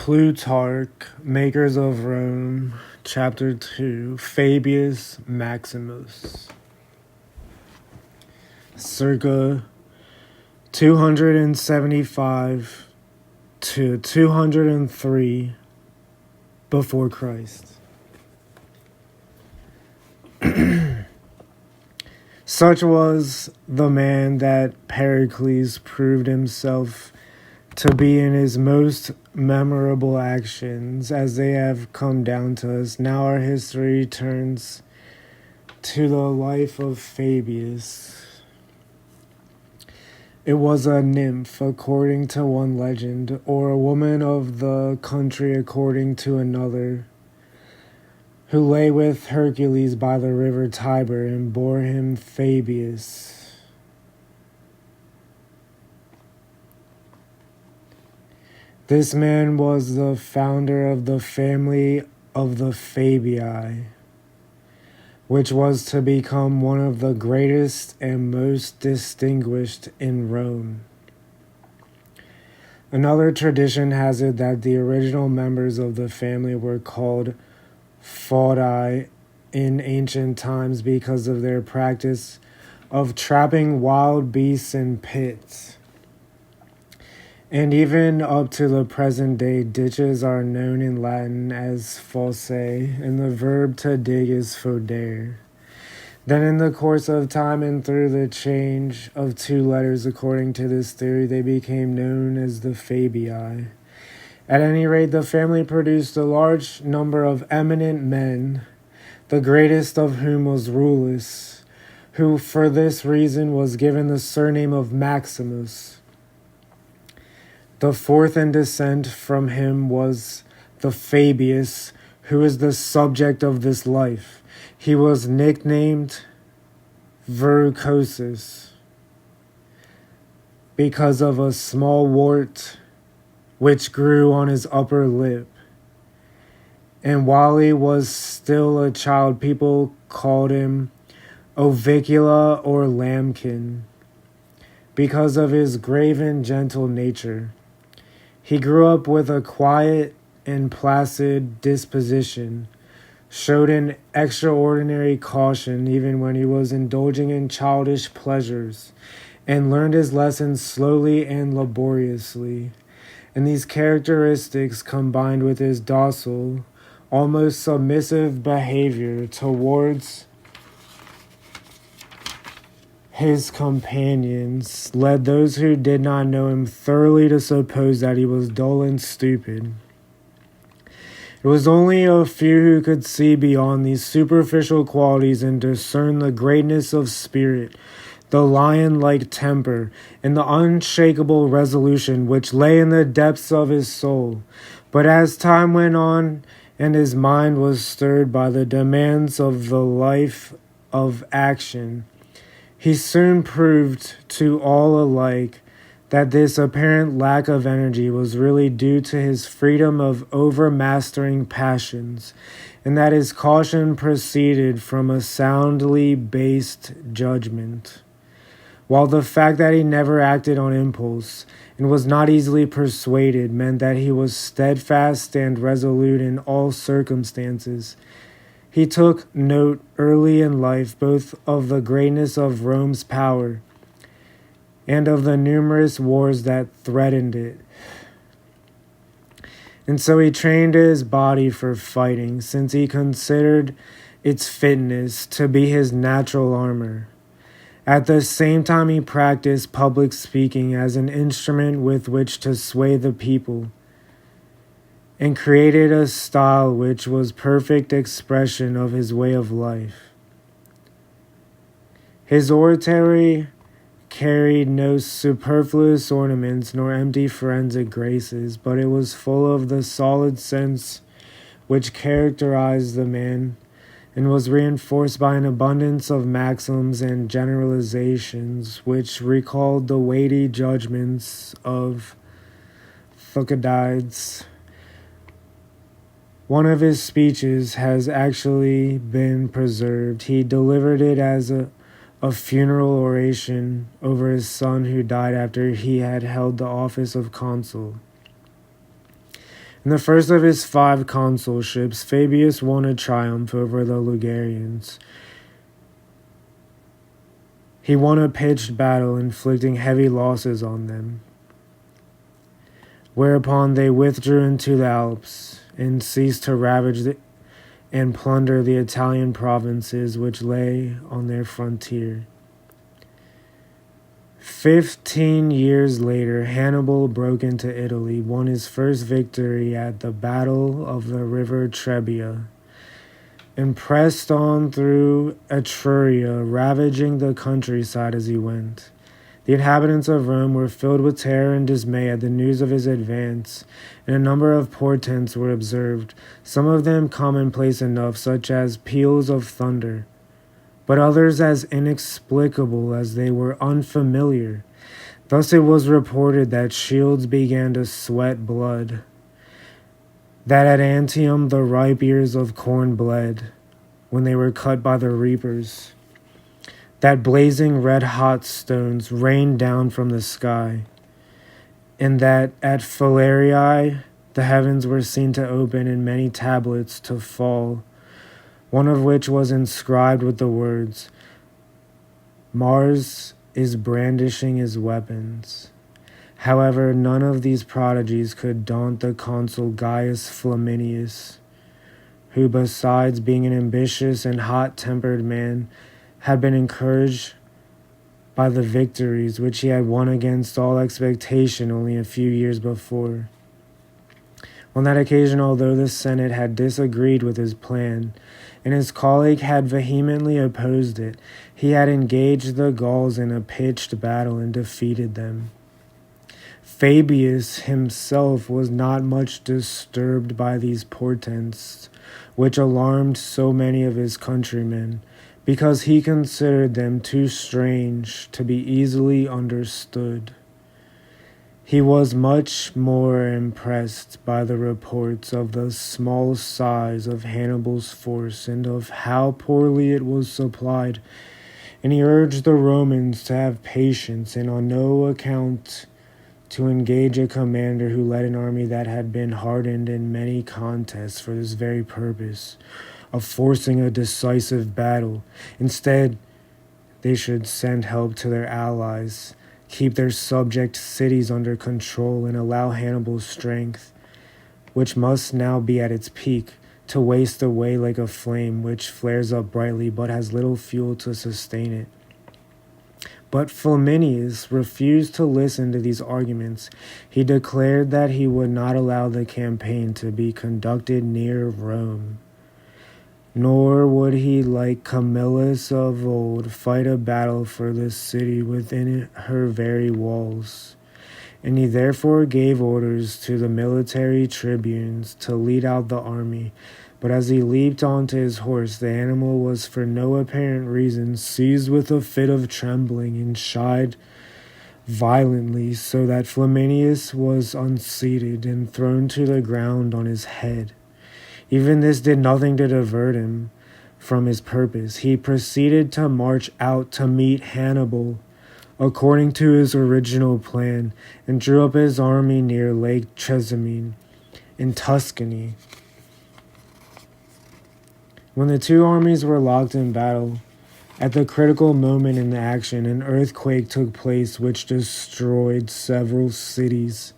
Plutarch, Makers of Rome, Chapter 2, Fabius Maximus. Circa 275 to 203 before Christ. Such was the man that Pericles proved himself to be in his most memorable actions as they have come down to us. Now our history turns to the life of Fabius. It was a nymph, according to one legend, or a woman of the country, according to another, who lay with Hercules by the river Tiber and bore him Fabius. This man was the founder of the family of the Fabii, which was to become one of the greatest and most distinguished in Rome. Another tradition has it that the original members of the family were called Faudi in ancient times because of their practice of trapping wild beasts in pits. And even up to the present day, ditches are known in Latin as fossae, and the verb to dig is fodere. Then in the course of time and through the change of two letters according to this theory, they became known as the Fabii. At any rate, the family produced a large number of eminent men, the greatest of whom was Rullus, who for this reason was given the surname of Maximus. The fourth in descent from him was the Fabius, who is the subject of this life. He was nicknamed Verrucosus because of a small wart which grew on his upper lip. And while he was still a child, people called him Ovicula or Lambkin because of his grave and gentle nature. He grew up with a quiet and placid disposition, showed an extraordinary caution even when he was indulging in childish pleasures, and learned his lessons slowly and laboriously. And these characteristics, combined with his docile, almost submissive behavior towards his companions, led those who did not know him thoroughly to suppose that he was dull and stupid. It was only a few who could see beyond these superficial qualities and discern the greatness of spirit, the lion-like temper, and the unshakable resolution which lay in the depths of his soul. But as time went on and his mind was stirred by the demands of the life of action, he soon proved to all alike that this apparent lack of energy was really due to his freedom of overmastering passions, and that his caution proceeded from a soundly based judgment, while the fact that he never acted on impulse and was not easily persuaded meant that he was steadfast and resolute in all circumstances. He took note early in life both of the greatness of Rome's power and of the numerous wars that threatened it. And so he trained his body for fighting, since he considered its fitness to be his natural armor. At the same time, he practiced public speaking as an instrument with which to sway the people, and created a style which was perfect expression of his way of life. His oratory carried no superfluous ornaments nor empty forensic graces, but it was full of the solid sense which characterized the man, and was reinforced by an abundance of maxims and generalizations which recalled the weighty judgments of Thucydides. One of his speeches has actually been preserved. He delivered it as a funeral oration over his son who died after he had held the office of consul. In the first of his 5 consulships, Fabius won a triumph over the Ligurians. He won a pitched battle, inflicting heavy losses on them, whereupon they withdrew into the Alps and ceased to ravage and plunder the Italian provinces which lay on their frontier. 15 years later, Hannibal broke into Italy, won his first victory at the Battle of the River Trebia, and pressed on through Etruria, ravaging the countryside as he went. The inhabitants of Rome were filled with terror and dismay at the news of his advance, and a number of portents were observed, some of them commonplace enough, such as peals of thunder, but others as inexplicable as they were unfamiliar. Thus it was reported that shields began to sweat blood, that at Antium the ripe ears of corn bled when they were cut by the reapers, that blazing red-hot stones rained down from the sky, and that at Phalerii the heavens were seen to open and many tablets to fall, one of which was inscribed with the words, "Mars is brandishing his weapons." However, none of these prodigies could daunt the consul Gaius Flaminius, who, besides being an ambitious and hot-tempered man, had been encouraged by the victories which he had won against all expectation only a few years before. On that occasion, although the Senate had disagreed with his plan, and his colleague had vehemently opposed it, he had engaged the Gauls in a pitched battle and defeated them. Fabius himself was not much disturbed by these portents, which alarmed so many of his countrymen, because he considered them too strange to be easily understood. He was much more impressed by the reports of the small size of Hannibal's force and of how poorly it was supplied, and he urged the Romans to have patience and on no account to engage a commander who led an army that had been hardened in many contests for this very purpose of forcing a decisive battle. Instead, they should send help to their allies, keep their subject cities under control, and allow Hannibal's strength, which must now be at its peak, to waste away like a flame which flares up brightly but has little fuel to sustain it. But Flaminius refused to listen to these arguments. He declared that he would not allow the campaign to be conducted near Rome, nor would he, like Camillus of old, fight a battle for the city within her very walls. And he therefore gave orders to the military tribunes to lead out the army. But as he leaped onto his horse, the animal was for no apparent reason seized with a fit of trembling and shied violently, so that Flaminius was unseated and thrown to the ground on his head. Even this did nothing to divert him from his purpose. He proceeded to march out to meet Hannibal according to his original plan, and drew up his army near Lake Trasimene in Tuscany. When the two armies were locked in battle, at the critical moment in the action, an earthquake took place which destroyed several cities,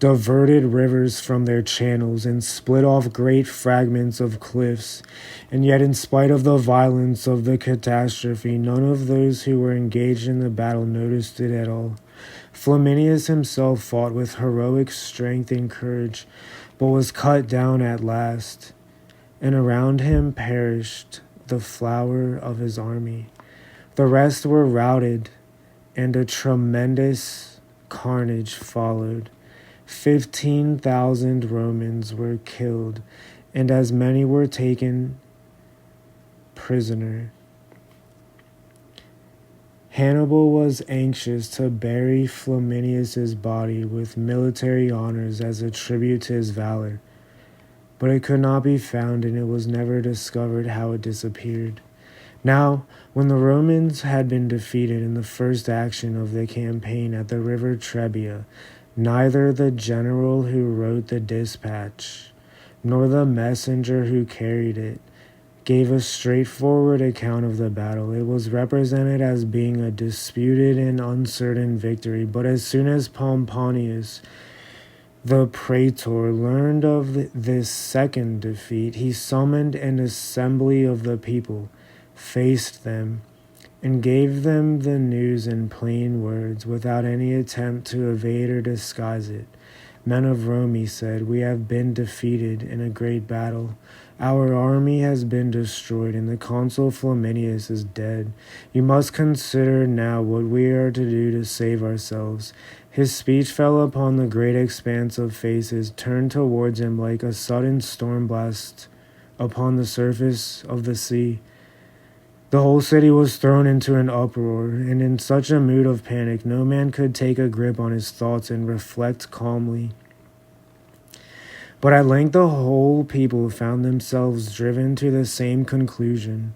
diverted rivers from their channels, and split off great fragments of cliffs. And yet, in spite of the violence of the catastrophe, none of those who were engaged in the battle noticed it at all. Flaminius himself fought with heroic strength and courage, but was cut down at last, and around him perished the flower of his army. The rest were routed, and a tremendous carnage followed. 15,000 Romans were killed, and as many were taken prisoner. Hannibal was anxious to bury Flaminius's body with military honors as a tribute to his valor, but it could not be found, and it was never discovered how it disappeared. Now, when the Romans had been defeated in the first action of the campaign at the river Trebia, Neither the general who wrote the dispatch, nor the messenger who carried it, gave a straightforward account of the battle. It was represented as being a disputed and uncertain victory, but as soon as Pomponius, the praetor, learned of this second defeat, he summoned an assembly of the people, faced them, and gave them the news in plain words, without any attempt to evade or disguise it. Men of Rome, he said, we have been defeated in a great battle. Our army has been destroyed, and the consul Flaminius is dead. You must consider now what we are to do to save ourselves. His speech fell upon the great expanse of faces, turned towards him like a sudden storm blast upon the surface of the sea. The whole city was thrown into an uproar, and in such a mood of panic, no man could take a grip on his thoughts and reflect calmly. But at length the whole people found themselves driven to the same conclusion,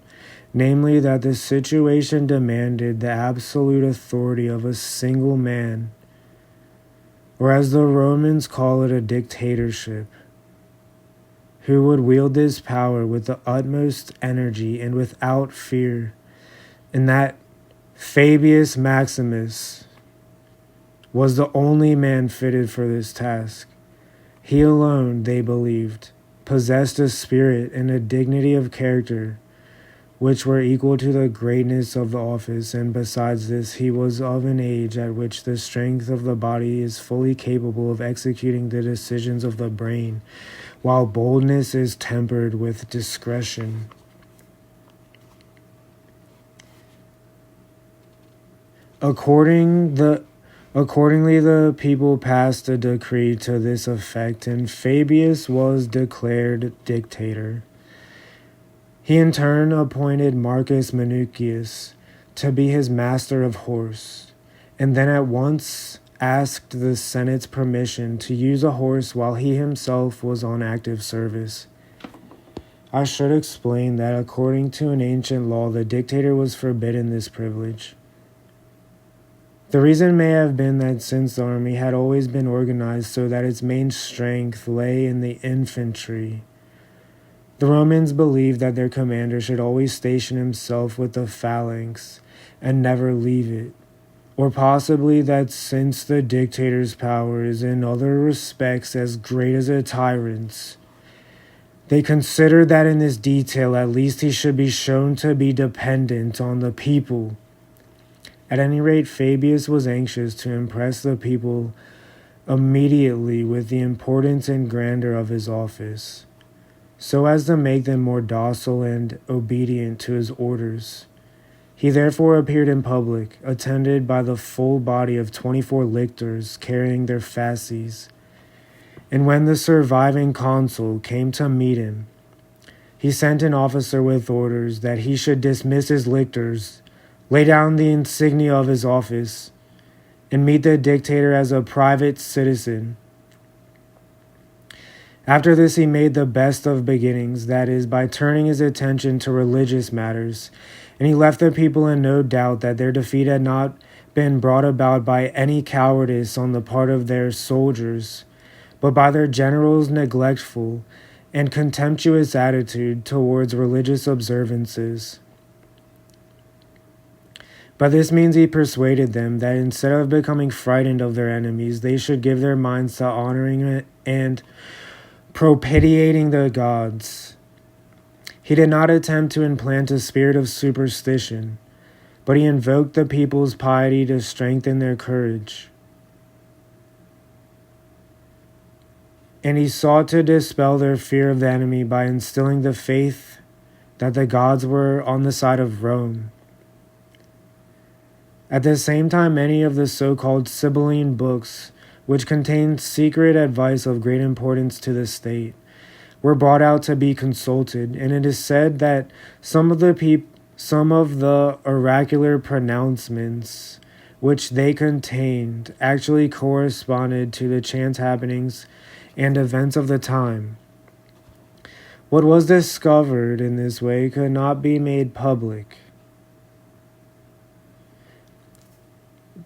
namely that the situation demanded the absolute authority of a single man, or as the Romans call it, a dictatorship, who would wield this power with the utmost energy and without fear, and that Fabius Maximus was the only man fitted for this task. He alone, they believed, possessed a spirit and a dignity of character which were equal to the greatness of the office, and besides this, he was of an age at which the strength of the body is fully capable of executing the decisions of the brain, while boldness is tempered with discretion. Accordingly, the people passed a decree to this effect, and Fabius was declared dictator. He in turn appointed Marcus Minucius to be his master of horse, and then at once asked the Senate's permission to use a horse while he himself was on active service. I should explain that according to an ancient law, the dictator was forbidden this privilege. The reason may have been that since the army had always been organized so that its main strength lay in the infantry, the Romans believed that their commander should always station himself with the phalanx and never leave it, or possibly that since the dictator's power is in other respects as great as a tyrant's, they considered that in this detail at least he should be shown to be dependent on the people. At any rate, Fabius was anxious to impress the people immediately with the importance and grandeur of his office, so as to make them more docile and obedient to his orders. He therefore appeared in public, attended by the full body of 24 lictors carrying their fasces. And when the surviving consul came to meet him, he sent an officer with orders that he should dismiss his lictors, lay down the insignia of his office, and meet the dictator as a private citizen. After this, he made the best of beginnings, that is, by turning his attention to religious matters, and he left the people in no doubt that their defeat had not been brought about by any cowardice on the part of their soldiers, but by their general's neglectful and contemptuous attitude towards religious observances. By this means he persuaded them that instead of becoming frightened of their enemies, they should give their minds to honoring and propitiating the gods. He did not attempt to implant a spirit of superstition, but he invoked the people's piety to strengthen their courage. And he sought to dispel their fear of the enemy by instilling the faith that the gods were on the side of Rome. At the same time, many of the so-called Sibylline books, which contained secret advice of great importance to the state, were brought out to be consulted, and it is said that some of the oracular pronouncements which they contained actually corresponded to the chance happenings and events of the time. What was discovered in this way could not be made public.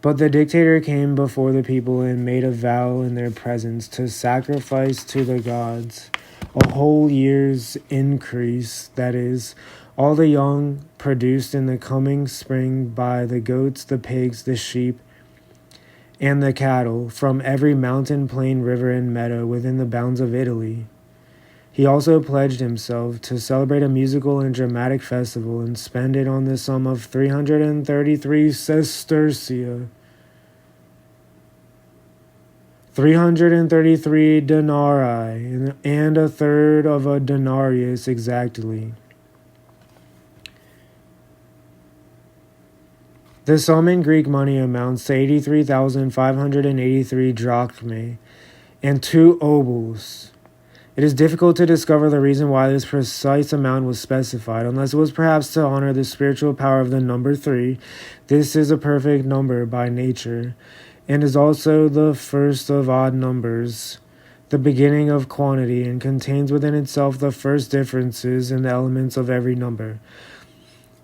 But the dictator came before the people and made a vow in their presence to sacrifice to the gods a whole year's increase, that is, all the young produced in the coming spring by the goats, the pigs, the sheep, and the cattle from every mountain, plain, river, and meadow within the bounds of Italy. He also pledged himself to celebrate a musical and dramatic festival and spend it on the sum of 333 sestertia, 333 denarii, and a third of a denarius exactly. The sum in Greek money amounts to 83,583 drachmae and 2 obols. It is difficult to discover the reason why this precise amount was specified, unless it was perhaps to honor the spiritual power of the number 3. This is a perfect number by nature, and is also the first of odd numbers, the beginning of quantity, and contains within itself the first differences in the elements of every number.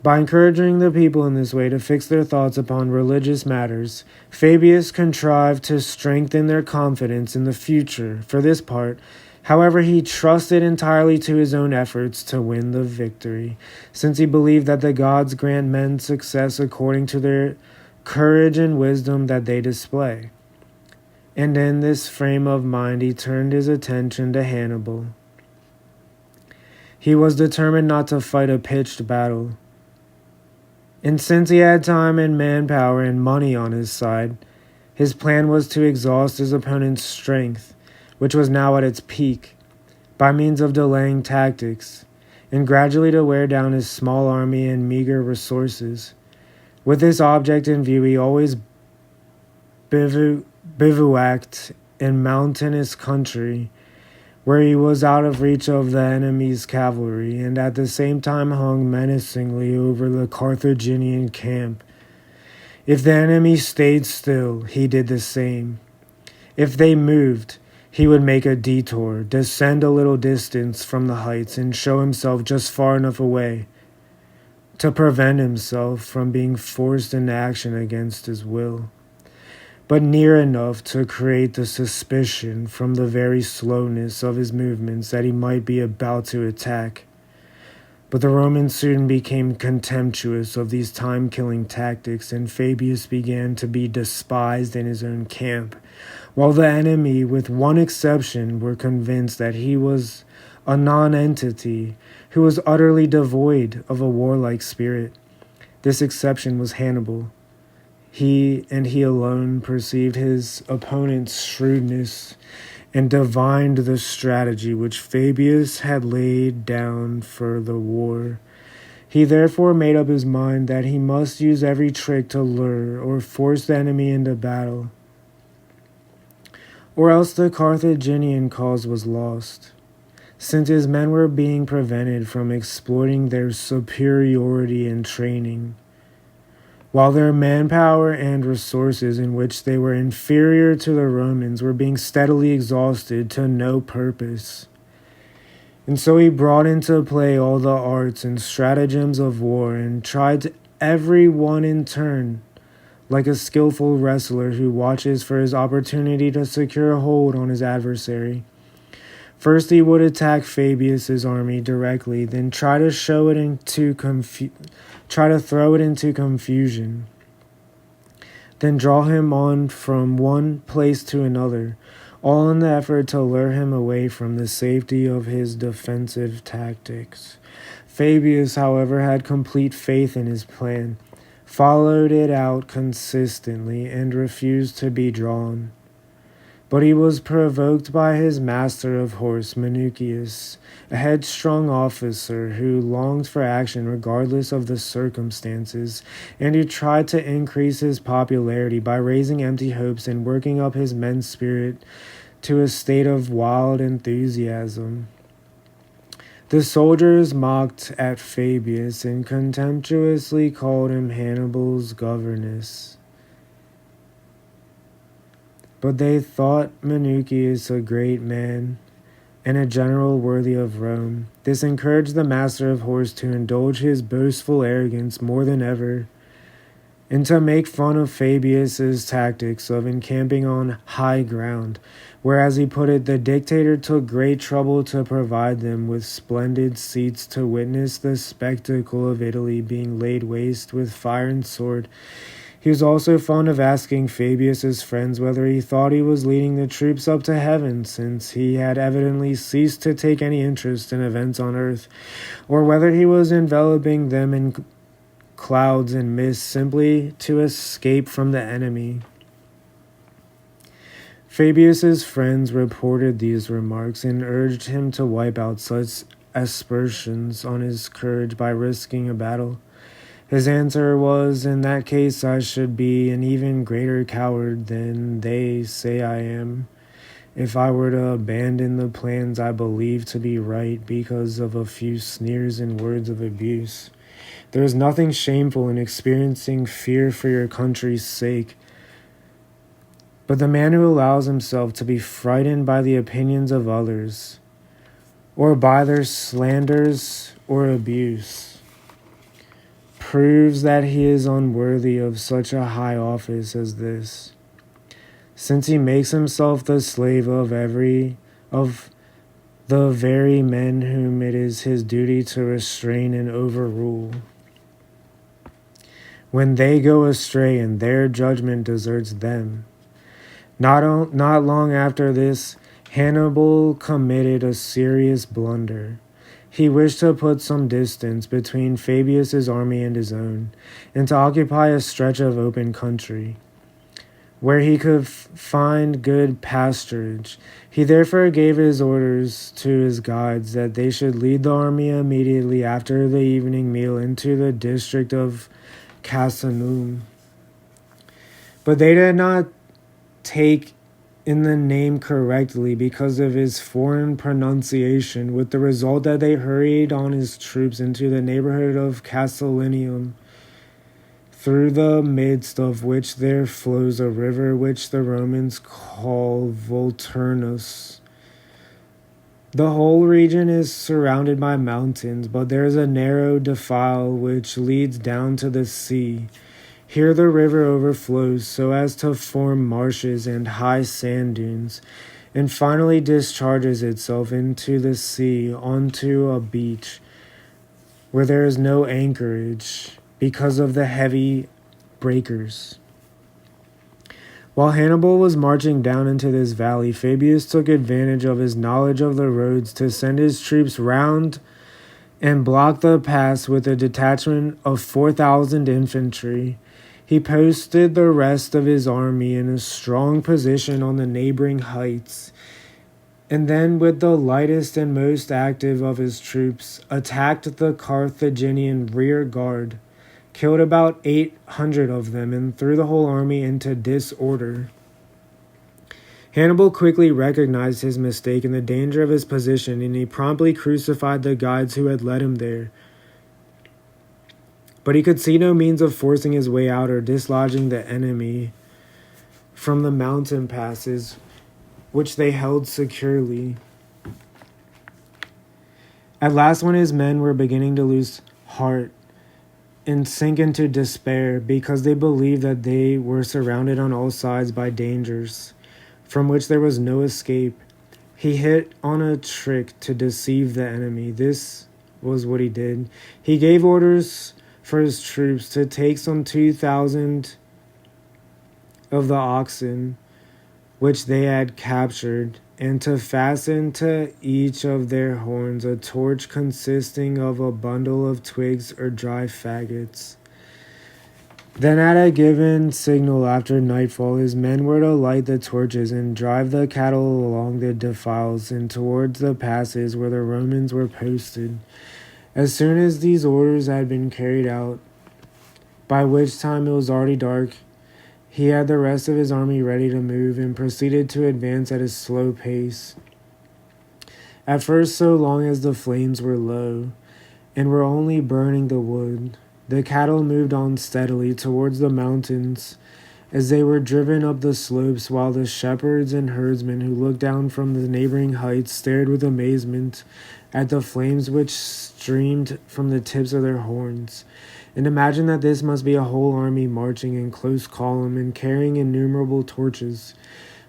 By encouraging the people in this way to fix their thoughts upon religious matters, Fabius contrived to strengthen their confidence in the future. For this part, however, he trusted entirely to his own efforts to win the victory, since he believed that the gods grant men success according to their courage and wisdom that they display. And in this frame of mind he turned his attention to Hannibal. He was determined not to fight a pitched battle, and since he had time and manpower and money on his side, his plan was to exhaust his opponent's strength, which was now at its peak, by means of delaying tactics, and gradually to wear down his small army and meager resources. With this object in view, he always bivouacked in mountainous country, where he was out of reach of the enemy's cavalry, and at the same time hung menacingly over the Carthaginian camp. If the enemy stayed still, he did the same. If they moved, he would make a detour, descend a little distance from the heights, and show himself just far enough away to prevent himself from being forced into action against his will, but near enough to create the suspicion from the very slowness of his movements that he might be about to attack. But the Romans soon became contemptuous of these time-killing tactics, and Fabius began to be despised in his own camp, while the enemy, with one exception, were convinced that he was a non-entity who was utterly devoid of a warlike spirit. This exception was Hannibal. He and he alone perceived his opponent's shrewdness and divined the strategy which Fabius had laid down for the war. He therefore made up his mind that he must use every trick to lure or force the enemy into battle, or else the Carthaginian cause was lost, since his men were being prevented from exploiting their superiority in training, while their manpower and resources, in which they were inferior to the Romans, were being steadily exhausted to no purpose. And so he brought into play all the arts and stratagems of war, and tried every one in turn, like a skillful wrestler who watches for his opportunity to secure a hold on his adversary. First he would attack Fabius's army directly, then try to throw it into confusion, then draw him on from one place to another, all in the effort to lure him away from the safety of his defensive tactics. Fabius, however, had complete faith in his plan, followed it out consistently, and refused to be drawn. But he was provoked by his master of horse, Minucius, a headstrong officer who longed for action regardless of the circumstances, and who tried to increase his popularity by raising empty hopes and working up his men's spirit to a state of wild enthusiasm. The soldiers mocked at Fabius and contemptuously called him Hannibal's governess. But they thought Minucius a great man and a general worthy of Rome. This encouraged the master of horse to indulge his boastful arrogance more than ever, and to make fun of Fabius's tactics of encamping on high ground, where, as he put it, the dictator took great trouble to provide them with splendid seats to witness the spectacle of Italy being laid waste with fire and sword. He was also fond of asking Fabius's friends whether he thought he was leading the troops up to heaven, since he had evidently ceased to take any interest in events on earth, or whether he was enveloping them in clouds and mist simply to escape from the enemy. Fabius's friends reported these remarks and urged him to wipe out such aspersions on his courage by risking a battle. His answer was, "In that case, I should be an even greater coward than they say I am, if I were to abandon the plans I believe to be right because of a few sneers and words of abuse. There is nothing shameful in experiencing fear for your country's sake. But the man who allows himself to be frightened by the opinions of others, or by their slanders or abuse, proves that he is unworthy of such a high office as this, since he makes himself the slave of the very men whom it is his duty to restrain and overrule. When they go astray and their judgment deserts them." Not long after this, Hannibal committed a serious blunder. He wished to put some distance between Fabius's army and his own, and to occupy a stretch of open country, where he could find good pasturage. He therefore gave his orders to his guides that they should lead the army immediately after the evening meal into the district of Casanum. But they did not take in the name correctly because of his foreign pronunciation, with the result that they hurried on his troops into the neighborhood of Castellinium, through the midst of which there flows a river which the Romans call Volturnus. The whole region is surrounded by mountains, but there is a narrow defile which leads down to the sea. Here the river overflows so as to form marshes and high sand dunes, and finally discharges itself into the sea onto a beach where there is no anchorage because of the heavy breakers. While Hannibal was marching down into this valley, Fabius took advantage of his knowledge of the roads to send his troops round and block the pass with a detachment of 4,000 infantry. He posted the rest of his army in a strong position on the neighboring heights, and then, with the lightest and most active of his troops, attacked the Carthaginian rear guard, killed about 800 of them, and threw the whole army into disorder. Hannibal quickly recognized his mistake and the danger of his position, and he promptly crucified the guides who had led him there. But he could see no means of forcing his way out or dislodging the enemy from the mountain passes which they held securely. At last, when his men were beginning to lose heart and sink into despair because they believed that they were surrounded on all sides by dangers from which there was no escape, he hit on a trick to deceive the enemy. This was what he did. He gave orders for his troops to take some 2,000 of the oxen which they had captured, and to fasten to each of their horns a torch consisting of a bundle of twigs or dry faggots. Then at a given signal after nightfall, his men were to light the torches and drive the cattle along the defiles and towards the passes where the Romans were posted. As soon as these orders had been carried out, by which time it was already dark, he had the rest of his army ready to move and proceeded to advance at a slow pace. At first, so long as the flames were low and were only burning the wood, the cattle moved on steadily towards the mountains as they were driven up the slopes, while the shepherds and herdsmen who looked down from the neighboring heights stared with amazement at the flames which streamed from the tips of their horns. and imagined that this must be a whole army marching in close column and carrying innumerable torches.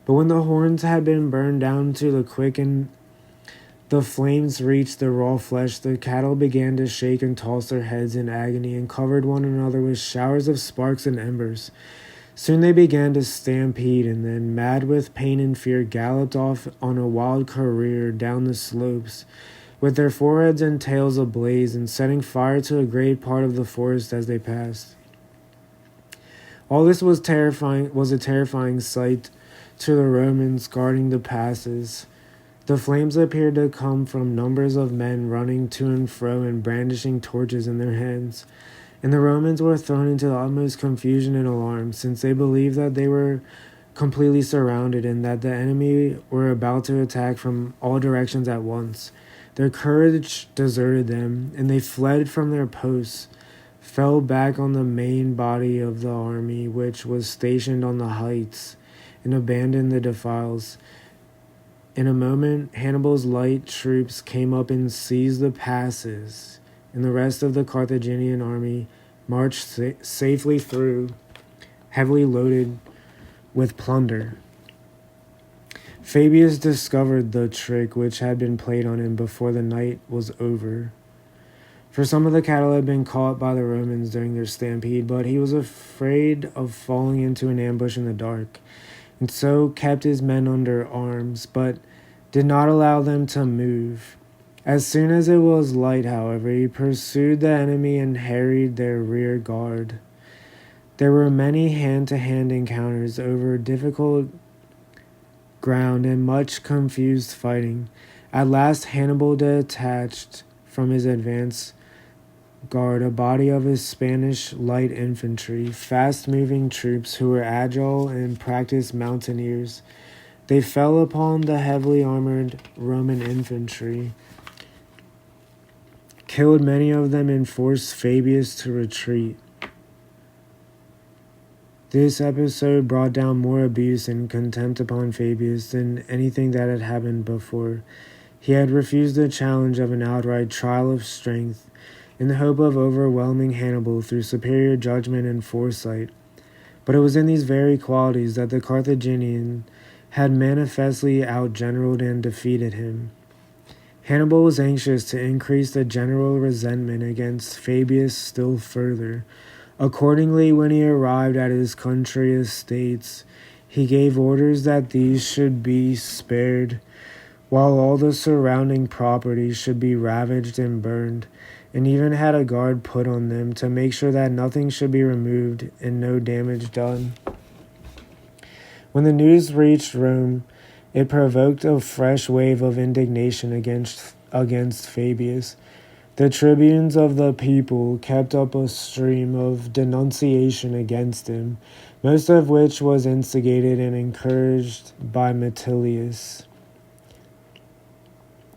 But when the horns had been burned down to the quick and the flames reached the raw flesh, the cattle began to shake and toss their heads in agony and covered one another with showers of sparks and embers. Soon they began to stampede, and then, mad with pain and fear, galloped off on a wild career down the slopes, with their foreheads and tails ablaze, and setting fire to a great part of the forest as they passed. All this was a terrifying sight to the Romans guarding the passes. The flames appeared to come from numbers of men running to and fro and brandishing torches in their hands. And the Romans were thrown into the utmost confusion and alarm, since they believed that they were completely surrounded and that the enemy were about to attack from all directions at once. Their courage deserted them, and they fled from their posts, fell back on the main body of the army, which was stationed on the heights, and abandoned the defiles. In a moment, Hannibal's light troops came up and seized the passes, and the rest of the Carthaginian army marched safely through, heavily loaded with plunder. Fabius discovered the trick which had been played on him before the night was over. For some of the cattle had been caught by the Romans during their stampede, but he was afraid of falling into an ambush in the dark, and so kept his men under arms, but did not allow them to move. As soon as it was light, however, he pursued the enemy and harried their rear guard. There were many hand-to-hand encounters over difficult ground and much confused fighting. At last Hannibal detached from his advance guard a body of his Spanish light infantry, fast-moving troops who were agile and practiced mountaineers. They fell upon the heavily armored Roman infantry, killed many of them, and forced Fabius to retreat. This episode brought down more abuse and contempt upon Fabius than anything that had happened before. He had refused the challenge of an outright trial of strength in the hope of overwhelming Hannibal through superior judgment and foresight. But it was in these very qualities that the Carthaginian had manifestly outgeneraled and defeated him. Hannibal was anxious to increase the general resentment against Fabius still further. Accordingly, when he arrived at his country estates, he gave orders that these should be spared, while all the surrounding property should be ravaged and burned, and even had a guard put on them to make sure that nothing should be removed and no damage done. When the news reached Rome, it provoked a fresh wave of indignation against Fabius. The tribunes of the people kept up a stream of denunciation against him, most of which was instigated and encouraged by Metilius.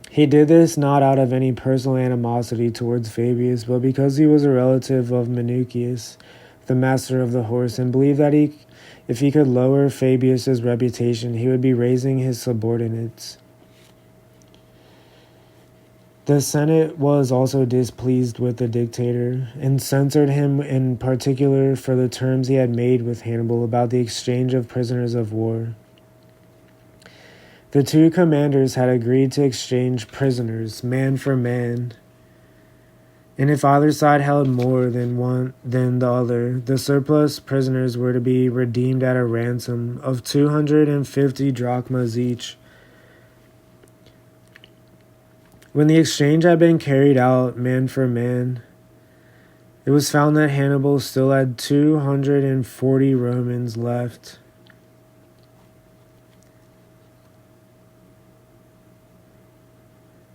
He did this not out of any personal animosity towards Fabius, but because he was a relative of Minucius, the master of the horse, and believed that if he could lower Fabius's reputation, he would be raising his subordinates. The Senate was also displeased with the dictator and censured him in particular for the terms he had made with Hannibal about the exchange of prisoners of war. The two commanders had agreed to exchange prisoners, man for man, and if either side held more than the other, the surplus prisoners were to be redeemed at a ransom of 250 drachmas each. When the exchange had been carried out man for man, it was found that Hannibal still had 240 Romans left.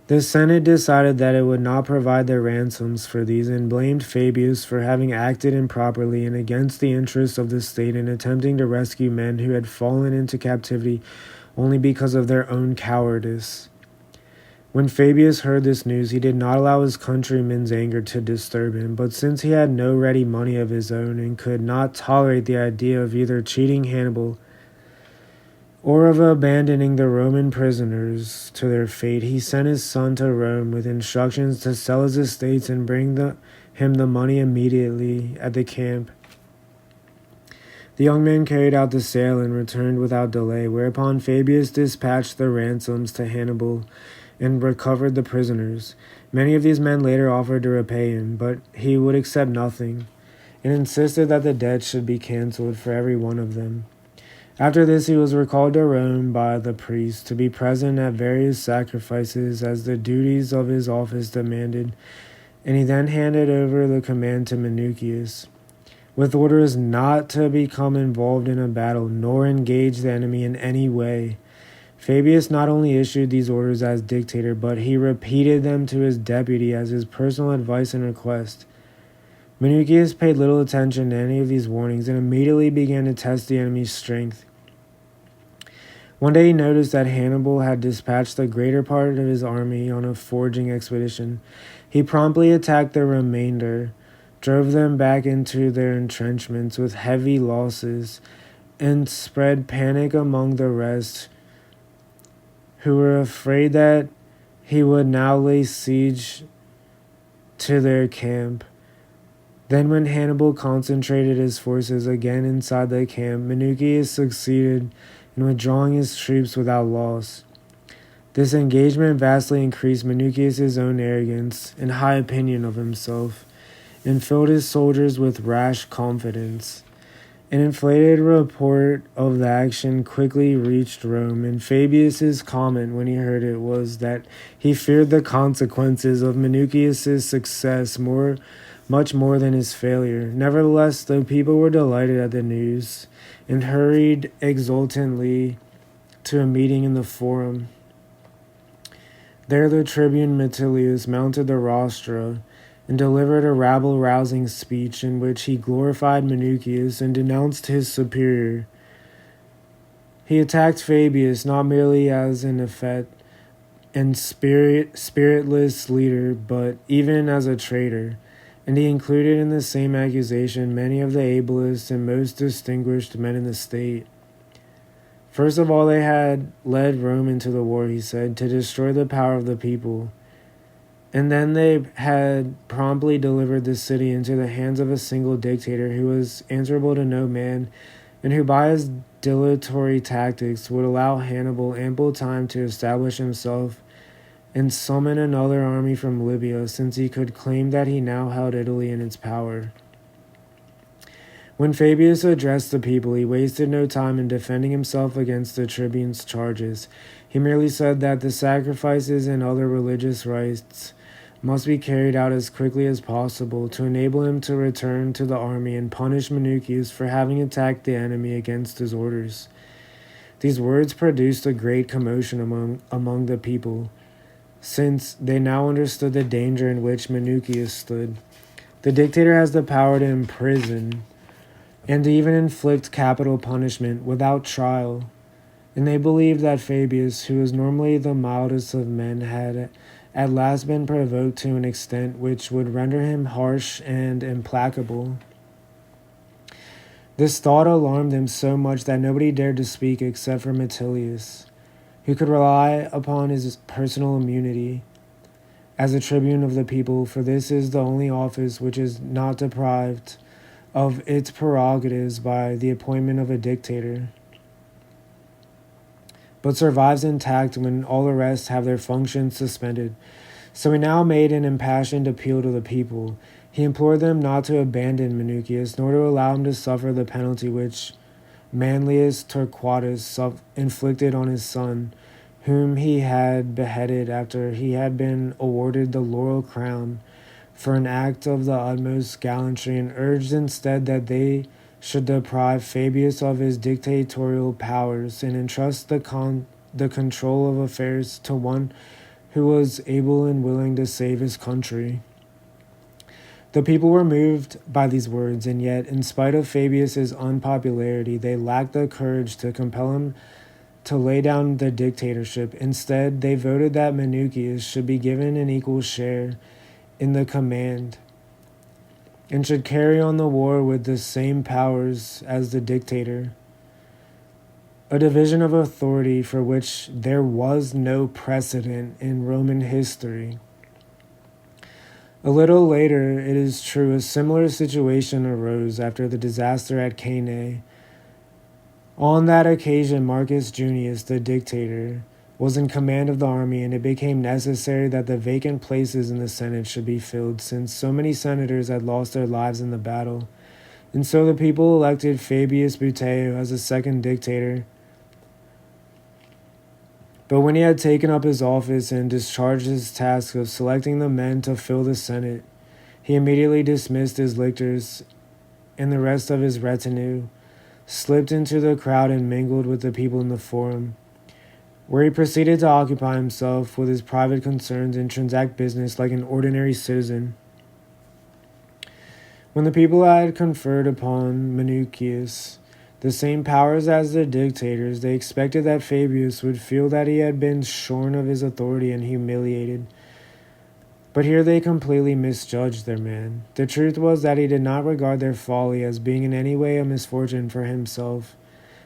The Senate decided that it would not provide their ransoms for these and blamed Fabius for having acted improperly and against the interests of the state in attempting to rescue men who had fallen into captivity only because of their own cowardice. When Fabius heard this news, he did not allow his countrymen's anger to disturb him, but since he had no ready money of his own and could not tolerate the idea of either cheating Hannibal or of abandoning the Roman prisoners to their fate, he sent his son to Rome with instructions to sell his estates and bring him the money immediately at the camp. The young man carried out the sale and returned without delay, whereupon Fabius dispatched the ransoms to Hannibal and recovered the prisoners. Many of these men later offered to repay him, but he would accept nothing, and insisted that the debt should be cancelled for every one of them. After this, he was recalled to Rome by the priests to be present at various sacrifices as the duties of his office demanded, and he then handed over the command to Minucius, with orders not to become involved in a battle nor engage the enemy in any way. Fabius not only issued these orders as dictator, but he repeated them to his deputy as his personal advice and request. Minucius paid little attention to any of these warnings and immediately began to test the enemy's strength. One day he noticed that Hannibal had dispatched the greater part of his army on a foraging expedition. He promptly attacked the remainder, drove them back into their entrenchments with heavy losses, and spread panic among the rest, who were afraid that he would now lay siege to their camp. Then when Hannibal concentrated his forces again inside the camp, Minucius succeeded in withdrawing his troops without loss. This engagement vastly increased Minucius' own arrogance and high opinion of himself, and filled his soldiers with rash confidence. An inflated report of the action quickly reached Rome, and Fabius's comment when he heard it was that he feared the consequences of Minucius' success much more than his failure. Nevertheless, the people were delighted at the news and hurried exultantly to a meeting in the Forum. There the tribune Metilius mounted the rostra and delivered a rabble-rousing speech in which he glorified Minucius and denounced his superior. He attacked Fabius not merely as an effete and spiritless leader, but even as a traitor, and he included in the same accusation many of the ablest and most distinguished men in the state. First of all, they had led Rome into the war, he said, to destroy the power of the people. And then they had promptly delivered the city into the hands of a single dictator who was answerable to no man, and who by his dilatory tactics would allow Hannibal ample time to establish himself and summon another army from Libya, since he could claim that he now held Italy in its power. When Fabius addressed the people, he wasted no time in defending himself against the tribune's charges. He merely said that the sacrifices and other religious rites must be carried out as quickly as possible to enable him to return to the army and punish Minucius for having attacked the enemy against his orders. These words produced a great commotion among the people, since they now understood the danger in which Minucius stood. The dictator has the power to imprison and to even inflict capital punishment without trial, and they believed that Fabius, who was normally the mildest of men, had at last been provoked to an extent which would render him harsh and implacable. This thought alarmed him so much that nobody dared to speak except for Metilius, who could rely upon his personal immunity as a tribune of the people, for this is the only office which is not deprived of its prerogatives by the appointment of a dictator, but survives intact when all the rest have their functions suspended. So he now made an impassioned appeal to the people. He implored them not to abandon Minucius, nor to allow him to suffer the penalty which Manlius Torquatus inflicted on his son, whom he had beheaded after he had been awarded the laurel crown for an act of the utmost gallantry, and urged instead that they should deprive Fabius of his dictatorial powers and entrust the control of affairs to one who was able and willing to save his country. The people were moved by these words, and yet, in spite of Fabius's unpopularity, they lacked the courage to compel him to lay down the dictatorship. Instead, they voted that Minucius should be given an equal share in the command, and should carry on the war with the same powers as the dictator, a division of authority for which there was no precedent in Roman history. A little later, it is true, a similar situation arose after the disaster at Cannae. On that occasion, Marcus Junius, the dictator, was in command of the army, and it became necessary that the vacant places in the Senate should be filled, since so many senators had lost their lives in the battle. And so the people elected Fabius Buteo as a second dictator. But when he had taken up his office and discharged his task of selecting the men to fill the Senate, he immediately dismissed his lictors and the rest of his retinue, slipped into the crowd and mingled with the people in the forum, where he proceeded to occupy himself with his private concerns and transact business like an ordinary citizen. When the people had conferred upon Minucius the same powers as the dictators, they expected that Fabius would feel that he had been shorn of his authority and humiliated. But here they completely misjudged their man. The truth was that he did not regard their folly as being in any way a misfortune for himself.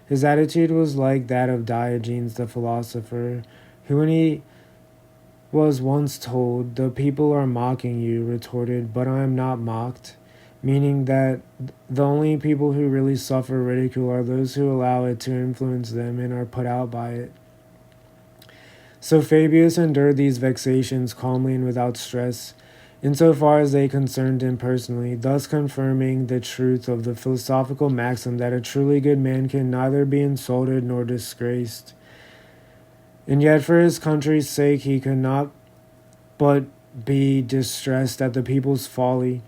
His attitude was like that of Diogenes the philosopher, who, when he was once told, "The people are mocking you," retorted, "But I am not mocked," meaning that the only people who really suffer ridicule are those who allow it to influence them and are put out by it. So Fabius endured these vexations calmly and without stress, insofar as they concerned him personally, thus confirming the truth of the philosophical maxim that a truly good man can neither be insulted nor disgraced. And yet for his country's sake he could not but be distressed at the people's folly,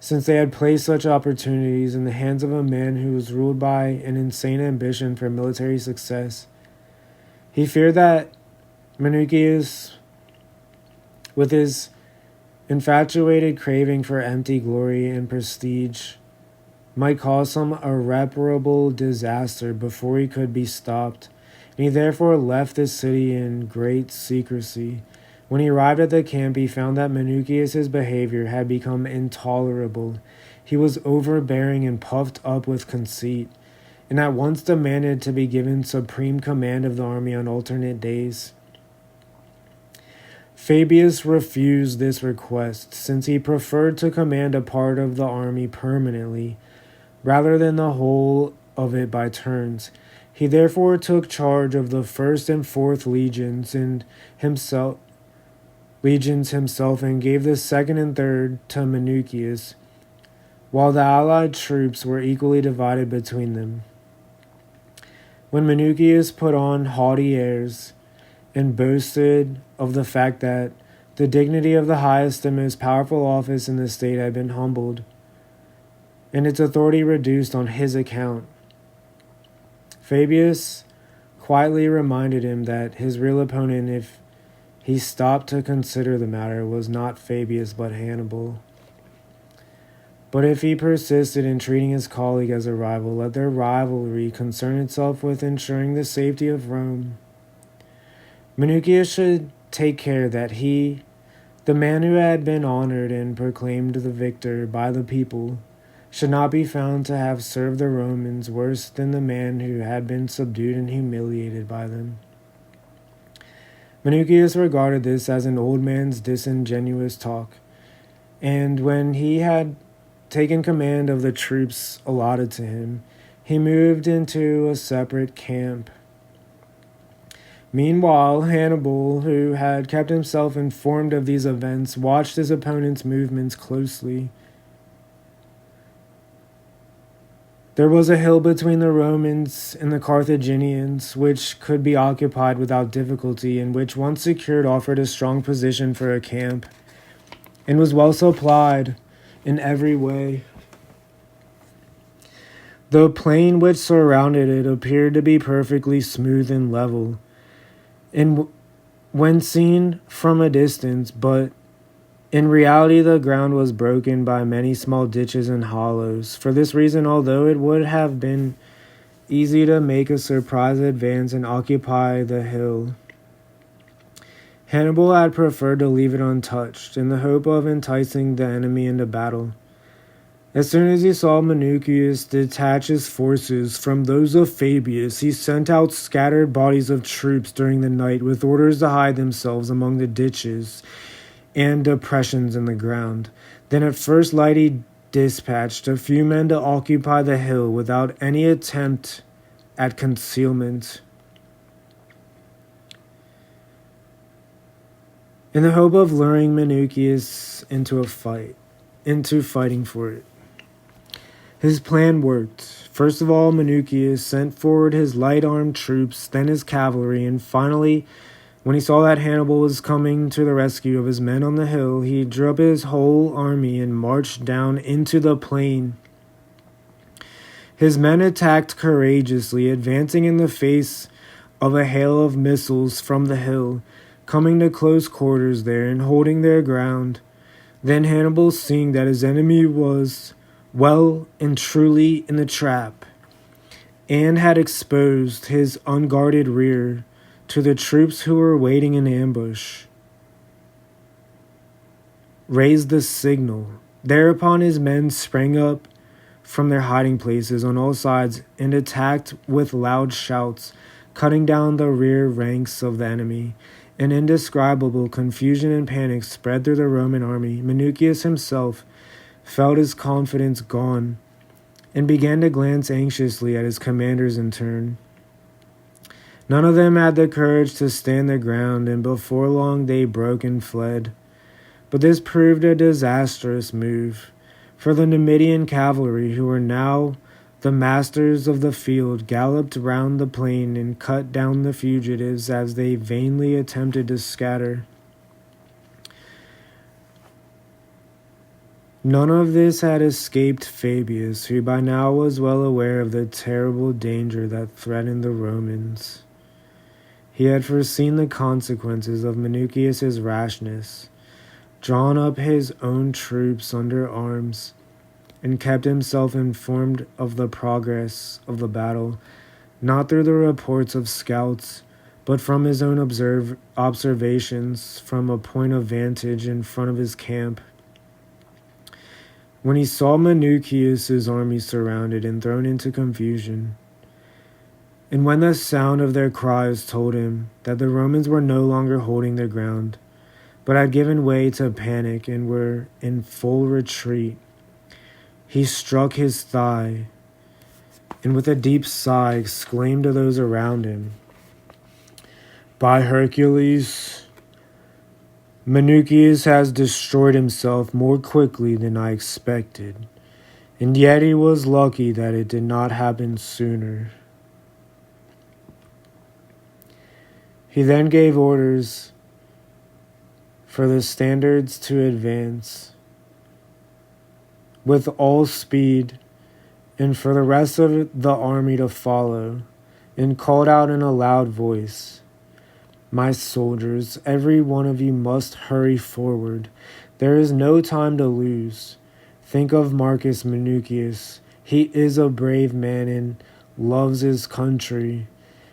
since they had placed such opportunities in the hands of a man who was ruled by an insane ambition for military success. He feared that Minucius, with his infatuated craving for empty glory and prestige, might cause some irreparable disaster before he could be stopped, and he therefore left the city in great secrecy. When he arrived at the camp, he found that Minucius's behavior had become intolerable. He was overbearing and puffed up with conceit, and at once demanded to be given supreme command of the army on alternate days. Fabius refused this request, since he preferred to command a part of the army permanently, rather than the whole of it by turns. He therefore took charge of the 1st and 4th legions himself, and gave the 2nd and 3rd to Minucius, while the allied troops were equally divided between them. When Minucius put on haughty airs and boasted of the fact that the dignity of the highest and most powerful office in the state had been humbled, and its authority reduced on his account, Fabius quietly reminded him that his real opponent, if he stopped to consider the matter, was not Fabius but Hannibal. But if he persisted in treating his colleague as a rival, let their rivalry concern itself with ensuring the safety of Rome. Minucius should take care that he, the man who had been honored and proclaimed the victor by the people, should not be found to have served the Romans worse than the man who had been subdued and humiliated by them. Minucius regarded this as an old man's disingenuous talk, and when he had taken command of the troops allotted to him, he moved into a separate camp. Meanwhile, Hannibal, who had kept himself informed of these events, watched his opponent's movements closely. There was a hill between the Romans and the Carthaginians, which could be occupied without difficulty, and which, once secured, offered a strong position for a camp, and was well supplied in every way. The plain which surrounded it appeared to be perfectly smooth and level, and when seen from a distance, but in reality the ground was broken by many small ditches and hollows. For this reason, although it would have been easy to make a surprise advance and occupy the hill, Hannibal had preferred to leave it untouched, in the hope of enticing the enemy into battle. As soon as he saw Minucius detach his forces from those of Fabius, he sent out scattered bodies of troops during the night with orders to hide themselves among the ditches and depressions in the ground. Then at first light he dispatched a few men to occupy the hill without any attempt at concealment, in the hope of luring Minucius into fighting for it. His plan worked. First of all, Minucius sent forward his light-armed troops, then his cavalry, and finally, when he saw that Hannibal was coming to the rescue of his men on the hill, he drew up his whole army and marched down into the plain. His men attacked courageously, advancing in the face of a hail of missiles from the hill, coming to close quarters there and holding their ground. Then Hannibal, seeing that his enemy was well and truly in the trap, and had exposed his unguarded rear to the troops who were waiting in ambush, raised the signal. Thereupon his men sprang up from their hiding places on all sides and attacked with loud shouts, cutting down the rear ranks of the enemy. An indescribable confusion and panic spread through the Roman army. Minucius himself felt his confidence gone and began to glance anxiously at his commanders in turn. None of them had the courage to stand their ground, and before long they broke and fled. But this proved a disastrous move, for the Numidian cavalry, who were now the masters of the field, galloped round the plain and cut down the fugitives as they vainly attempted to scatter. None of this had escaped Fabius, who by now was well aware of the terrible danger that threatened the Romans. He had foreseen the consequences of Minucius's rashness, drawn up his own troops under arms, and kept himself informed of the progress of the battle, not through the reports of scouts, but from his own observations from a point of vantage in front of his camp. When he saw Minucius's army surrounded and thrown into confusion, and when the sound of their cries told him that the Romans were no longer holding their ground, but had given way to panic and were in full retreat, he struck his thigh and with a deep sigh exclaimed to those around him, "By Hercules, Minucius has destroyed himself more quickly than I expected, and yet he was lucky that it did not happen sooner." He then gave orders for the standards to advance with all speed, and for the rest of the army to follow, and called out in a loud voice, "My soldiers, every one of you must hurry forward. There is no time to lose. Think of Marcus Minucius. He is a brave man and loves his country,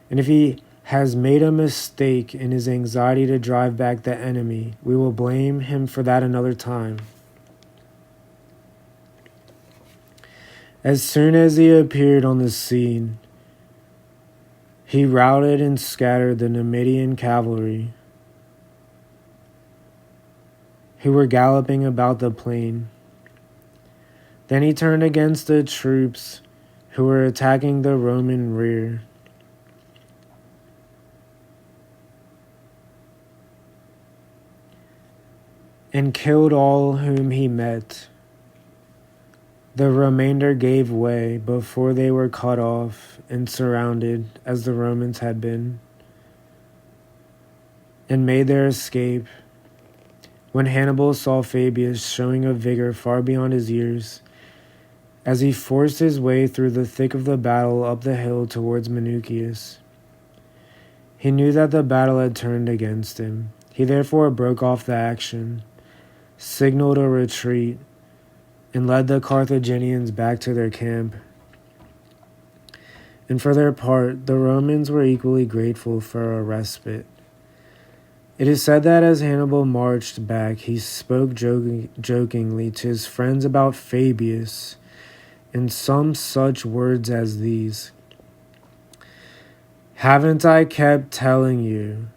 and if he has made a mistake in his anxiety to drive back the enemy, we will blame him for that another time." As soon as he appeared on the scene, he routed and scattered the Numidian cavalry who were galloping about the plain. Then he turned against the troops who were attacking the Roman rear. And killed all whom he met. The remainder gave way before they were cut off and surrounded as the Romans had been, and made their escape. When Hannibal saw Fabius showing a vigor far beyond his years, as he forced his way through the thick of the battle up the hill towards Minucius, he knew that the battle had turned against him. He therefore broke off the action, signaled a retreat, and led the Carthaginians back to their camp. And for their part, the Romans were equally grateful for a respite. It is said that as Hannibal marched back, he spoke jokingly to his friends about Fabius in some such words as these: "Haven't I kept telling you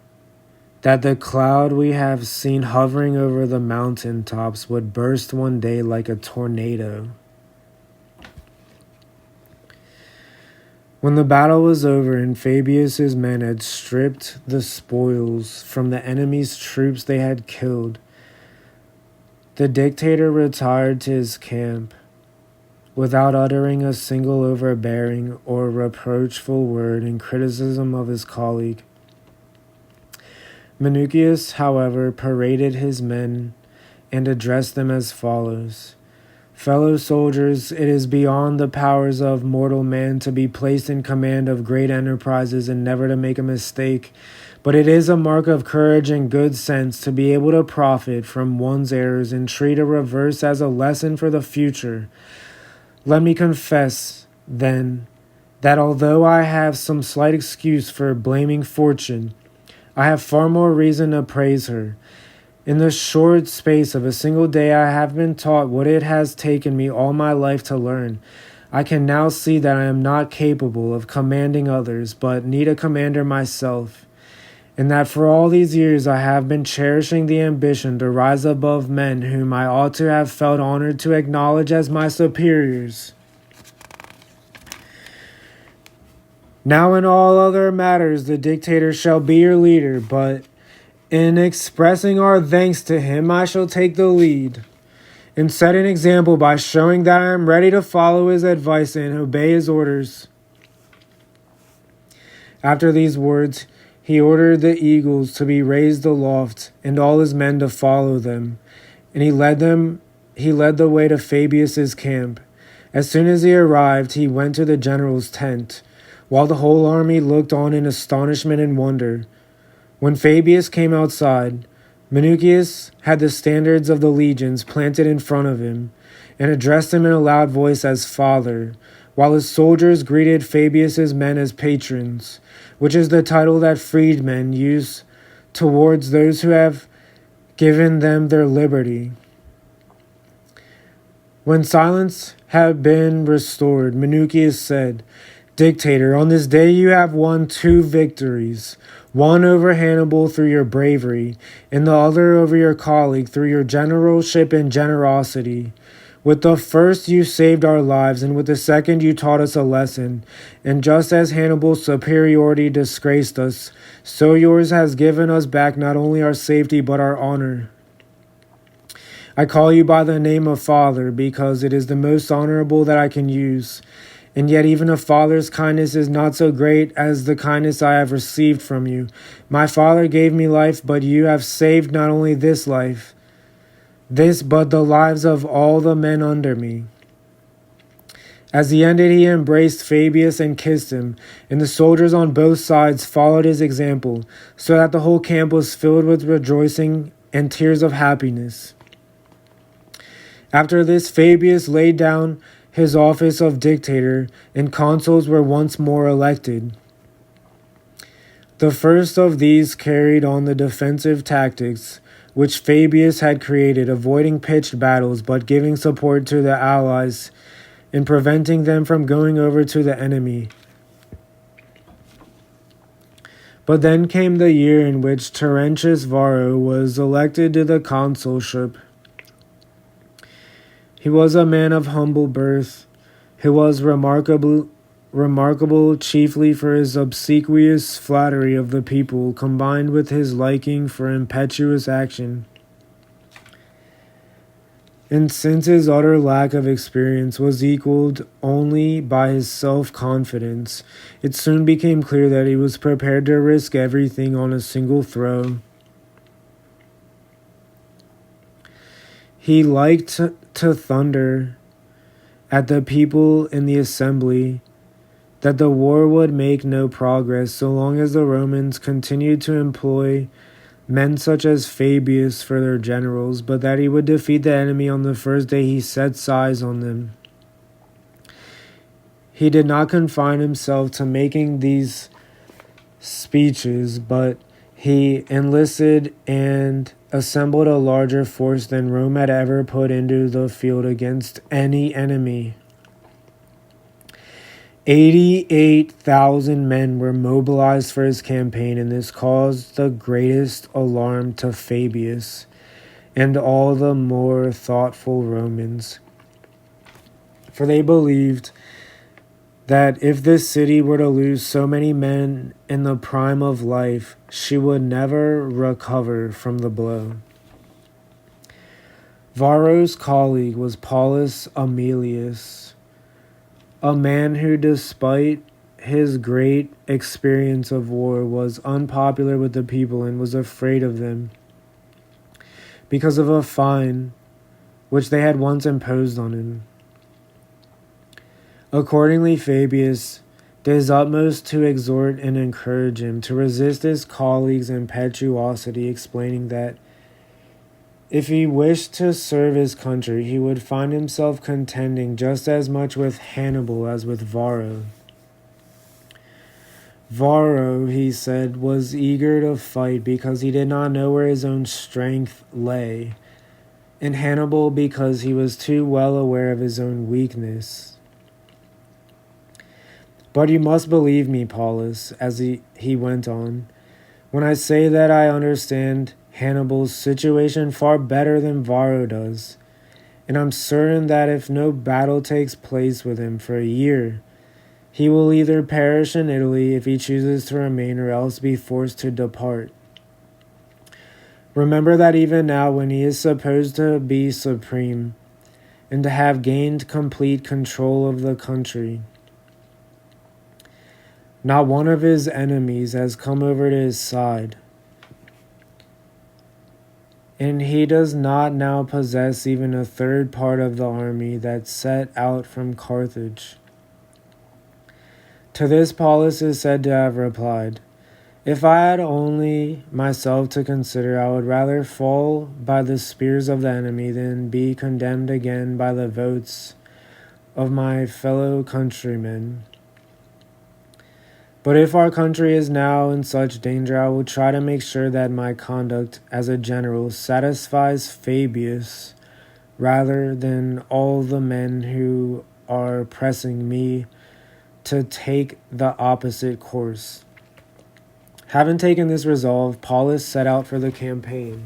that the cloud we have seen hovering over the mountain tops would burst one day like a tornado. When the battle was over and Fabius's men had stripped the spoils from the enemy's troops they had killed, the dictator retired to his camp without uttering a single overbearing or reproachful word in criticism of his colleague. Minucius, however, paraded his men and addressed them as follows. Fellow soldiers, it is beyond the powers of mortal man to be placed in command of great enterprises and never to make a mistake, but it is a mark of courage and good sense to be able to profit from one's errors and treat a reverse as a lesson for the future. Let me confess, then, that although I have some slight excuse for blaming fortune, I have far more reason to praise her. In the short space of a single day I have been taught what it has taken me all my life to learn. I can now see that I am not capable of commanding others, but need a commander myself, and that for all these years I have been cherishing the ambition to rise above men whom I ought to have felt honored to acknowledge as my superiors. Now in all other matters the dictator shall be your leader, but in expressing our thanks to him, I shall take the lead, and set an example by showing that I am ready to follow his advice and obey his orders. After these words, he ordered the eagles to be raised aloft, and all his men to follow them, and he led the way to Fabius's camp. As soon as he arrived, he went to the general's tent, while the whole army looked on in astonishment and wonder. When Fabius came outside, Minucius had the standards of the legions planted in front of him, and addressed him in a loud voice as Father, while his soldiers greeted Fabius's men as patrons, which is the title that freedmen use towards those who have given them their liberty. When silence had been restored, Minucius said, Dictator, on this day you have won 2 victories, one over Hannibal through your bravery, and the other over your colleague through your generalship and generosity. With the first you saved our lives, and with the second you taught us a lesson. And just as Hannibal's superiority disgraced us, so yours has given us back not only our safety but our honor. I call you by the name of Father, because it is the most honorable that I can use. And yet even a father's kindness is not so great as the kindness I have received from you. My father gave me life, but you have saved not only this life, but the lives of all the men under me. As he ended, he embraced Fabius and kissed him, and the soldiers on both sides followed his example, so that the whole camp was filled with rejoicing and tears of happiness. After this, Fabius laid down his office of dictator, and consuls were once more elected. The first of these carried on the defensive tactics which Fabius had created, avoiding pitched battles but giving support to the allies and preventing them from going over to the enemy. But then came the year in which Terentius Varro was elected to the consulship. He was a man of humble birth, who was remarkable chiefly for his obsequious flattery of the people, combined with his liking for impetuous action. And since his utter lack of experience was equaled only by his self-confidence, it soon became clear that he was prepared to risk everything on a single throw. He liked to thunder at the people in the assembly that the war would make no progress so long as the Romans continued to employ men such as Fabius for their generals, but that he would defeat the enemy on the first day he sets eyes on them. He did not confine himself to making these speeches, but he enlisted and assembled a larger force than Rome had ever put into the field against any enemy. 88,000 men were mobilized for his campaign, and this caused the greatest alarm to Fabius and all the more thoughtful Romans. For they believed that if this city were to lose so many men in the prime of life, she would never recover from the blow. Varro's colleague was Paulus Aemilius, a man who, despite his great experience of war, was unpopular with the people and was afraid of them because of a fine which they had once imposed on him. Accordingly, Fabius did his utmost to exhort and encourage him to resist his colleague's impetuosity, explaining that if he wished to serve his country, he would find himself contending just as much with Hannibal as with Varro. Varro, he said, was eager to fight because he did not know where his own strength lay, and Hannibal because he was too well aware of his own weakness. But you must believe me, Paulus, as he went on, when I say that I understand Hannibal's situation far better than Varro does, and I'm certain that if no battle takes place with him for a year, he will either perish in Italy if he chooses to remain or else be forced to depart. Remember that even now, when he is supposed to be supreme and to have gained complete control of the country, not one of his enemies has come over to his side, and he does not now possess even a third part of the army that set out from Carthage. To this Paulus is said to have replied, if I had only myself to consider, I would rather fall by the spears of the enemy than be condemned again by the votes of my fellow countrymen. But if our country is now in such danger, I will try to make sure that my conduct as a general satisfies Fabius rather than all the men who are pressing me to take the opposite course. Having taken this resolve, Paulus set out for the campaign.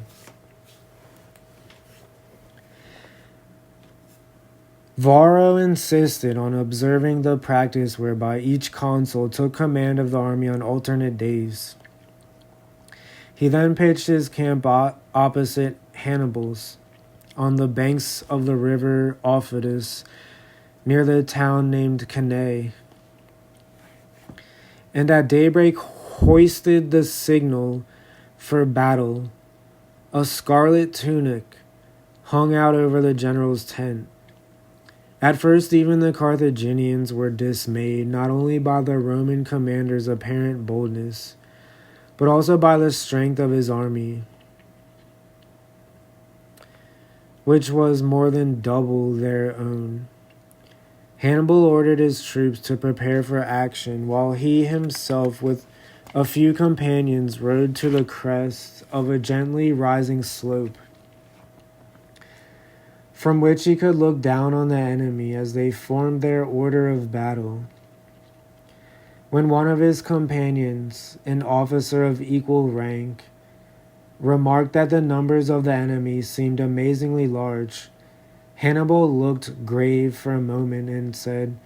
Varro insisted on observing the practice whereby each consul took command of the army on alternate days. He then pitched his camp opposite Hannibal's on the banks of the river Aufidus, near the town named Cannae, and at daybreak hoisted the signal for battle. A scarlet tunic hung out over the general's tent. At first, even the Carthaginians were dismayed, not only by the Roman commander's apparent boldness, but also by the strength of his army, which was more than double their own. Hannibal ordered his troops to prepare for action, while he himself, with a few companions, rode to the crest of a gently rising slope, from which he could look down on the enemy as they formed their order of battle. When one of his companions, an officer of equal rank, remarked that the numbers of the enemy seemed amazingly large, Hannibal looked grave for a moment and said,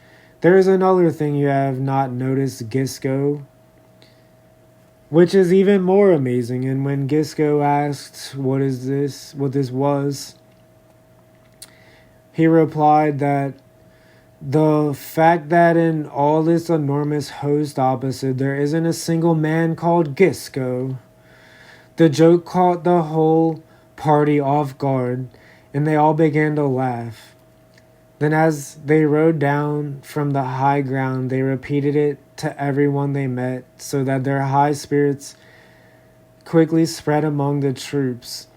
"There is another thing you have not noticed, Gisco, which is even more amazing." And when Gisco asked what this was, he replied that the fact that in all this enormous host opposite there isn't a single man called Gisco. The joke caught the whole party off guard, and they all began to laugh. Then as they rode down from the high ground, they repeated it to everyone they met, so that their high spirits quickly spread among the troops,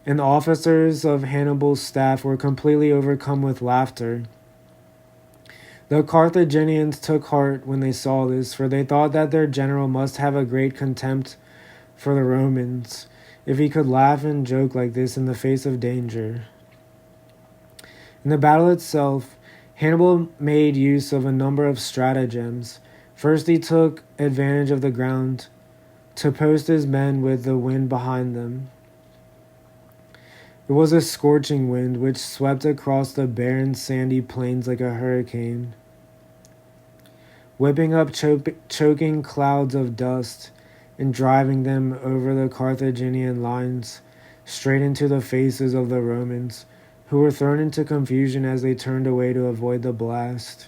and the officers of Hannibal's staff were completely overcome with laughter. The Carthaginians took heart when they saw this, for they thought that their general must have a great contempt for the Romans, if he could laugh and joke like this in the face of danger. In the battle itself, Hannibal made use of a number of stratagems. First, he took advantage of the ground to post his men with the wind behind them. It was a scorching wind which swept across the barren sandy plains like a hurricane, whipping up choking clouds of dust and driving them over the Carthaginian lines straight into the faces of the Romans, who were thrown into confusion as they turned away to avoid the blast.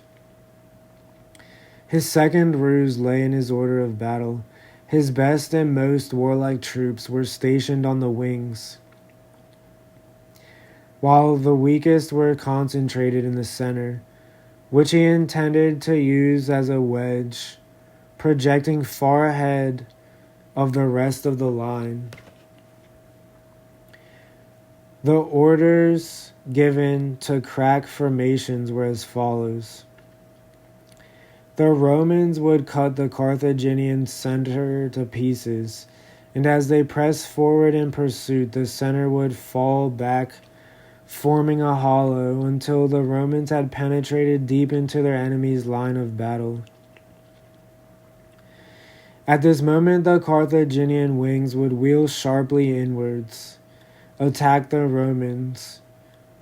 His second ruse lay in his order of battle. His best and most warlike troops were stationed on the wings, while the weakest were concentrated in the center, which he intended to use as a wedge, projecting far ahead of the rest of the line. The orders given to crack formations were as follows. The Romans would cut the Carthaginian center to pieces, and as they pressed forward in pursuit, the center would fall back, forming a hollow until the Romans had penetrated deep into their enemy's line of battle. At this moment, the Carthaginian wings would wheel sharply inwards, attack the Romans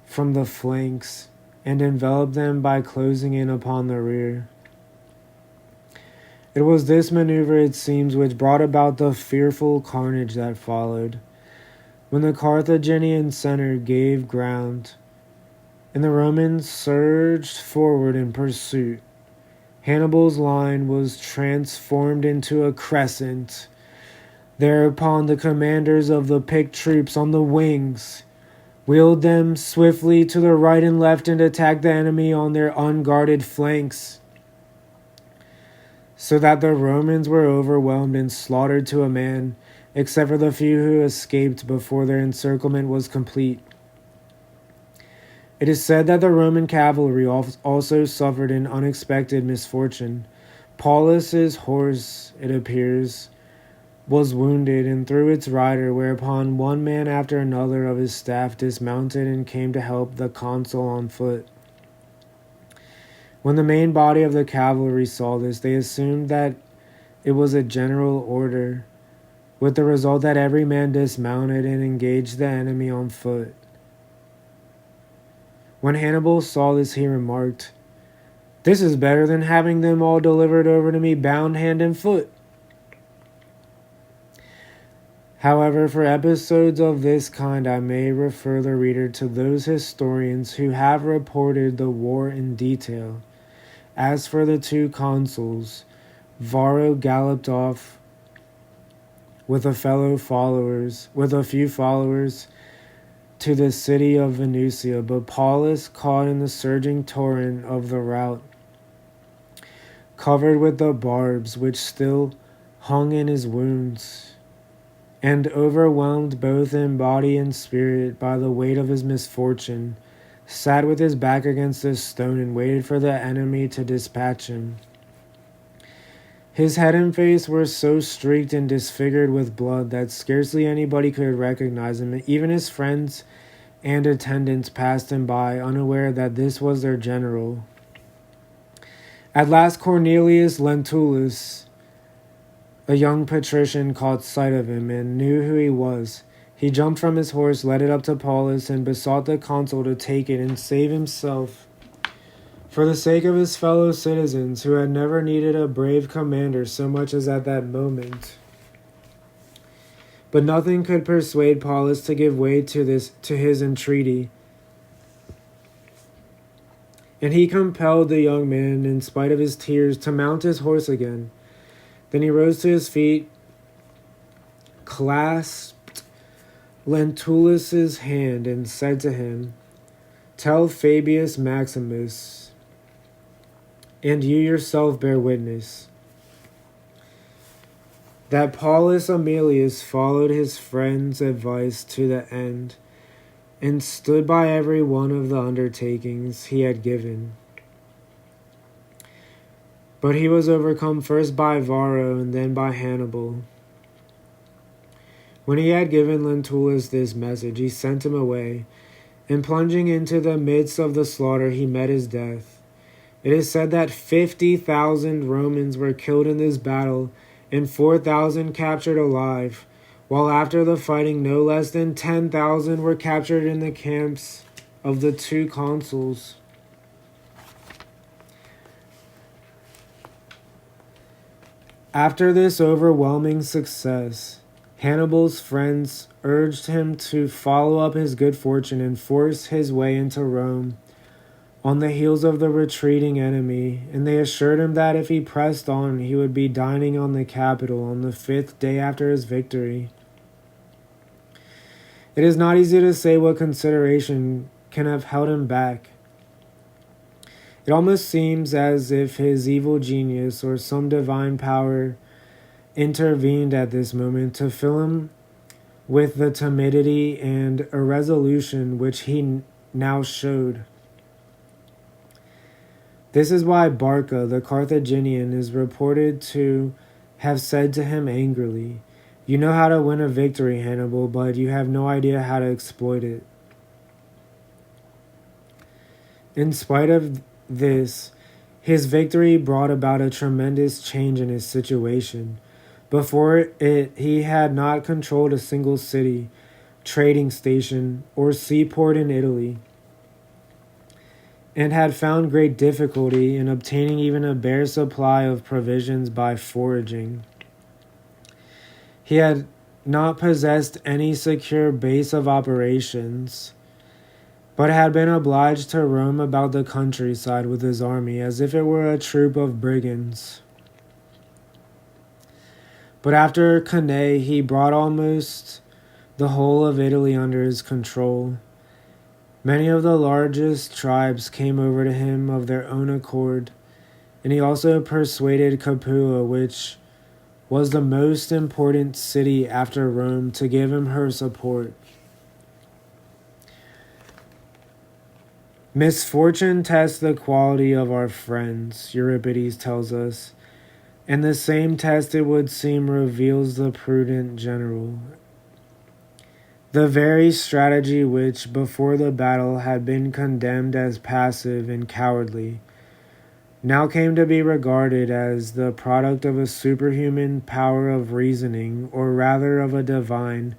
from the flanks, and envelop them by closing in upon the rear. It was this maneuver, it seems, which brought about the fearful carnage that followed. When the Carthaginian center gave ground, and the Romans surged forward in pursuit, Hannibal's line was transformed into a crescent. Thereupon the commanders of the picked troops on the wings wheeled them swiftly to the right and left and attacked the enemy on their unguarded flanks, so that the Romans were overwhelmed and slaughtered to a man, except for the few who escaped before their encirclement was complete. It is said that the Roman cavalry also suffered an unexpected misfortune. Paulus's horse, it appears, was wounded and threw its rider, whereupon one man after another of his staff dismounted and came to help the consul on foot. When the main body of the cavalry saw this, they assumed that it was a general order, with the result that every man dismounted and engaged the enemy on foot. When Hannibal saw this, he remarked, "This is better than having them all delivered over to me bound hand and foot." However, for episodes of this kind, I may refer the reader to those historians who have reported the war in detail. As for the two consuls, Varro galloped off with a few followers to the city of Venusia, but Paulus, caught in the surging torrent of the rout, covered with the barbs which still hung in his wounds, and overwhelmed both in body and spirit by the weight of his misfortune, sat with his back against a stone and waited for the enemy to dispatch him. His head and face were so streaked and disfigured with blood that scarcely anybody could recognize him. Even his friends and attendants passed him by, unaware that this was their general. At last Cornelius Lentulus, a young patrician, caught sight of him and knew who he was. He jumped from his horse, led it up to Paulus, and besought the consul to take it and save himself for the sake of his fellow citizens, who had never needed a brave commander so much as at that moment. But nothing could persuade Paulus to give way to his entreaty, and he compelled the young man, in spite of his tears, to mount his horse again. Then he rose to his feet, clasped Lentulus's hand, and said to him, "Tell Fabius Maximus, and you yourself bear witness, that Paulus Aemilius followed his friend's advice to the end, and stood by every one of the undertakings he had given. But he was overcome first by Varro and then by Hannibal. When he had given Lentulus this message, he sent him away, and plunging into the midst of the slaughter, he met his death. It is said that 50,000 Romans were killed in this battle and 4,000 captured alive, while after the fighting no less than 10,000 were captured in the camps of the two consuls. After this overwhelming success, Hannibal's friends urged him to follow up his good fortune and force his way into Rome on the heels of the retreating enemy, and they assured him that if he pressed on, he would be dining on the Capitol on the 5th day after his victory. It is not easy to say what consideration can have held him back. It almost seems as if his evil genius or some divine power intervened at this moment to fill him with the timidity and irresolution which he now showed. This is why Barca, the Carthaginian, is reported to have said to him angrily, "You know how to win a victory, Hannibal, but you have no idea how to exploit it." In spite of this, his victory brought about a tremendous change in his situation. Before it, he had not controlled a single city, trading station, or seaport in Italy, and had found great difficulty in obtaining even a bare supply of provisions by foraging. He had not possessed any secure base of operations, but had been obliged to roam about the countryside with his army as if it were a troop of brigands. But after Cannae, he brought almost the whole of Italy under his control. Many of the largest tribes came over to him of their own accord, and he also persuaded Capua, which was the most important city after Rome, to give him her support. Misfortune tests the quality of our friends, Euripides tells us, and the same test, it would seem, reveals the prudent general. The very strategy which, before the battle, had been condemned as passive and cowardly, now came to be regarded as the product of a superhuman power of reasoning, or rather of a divine,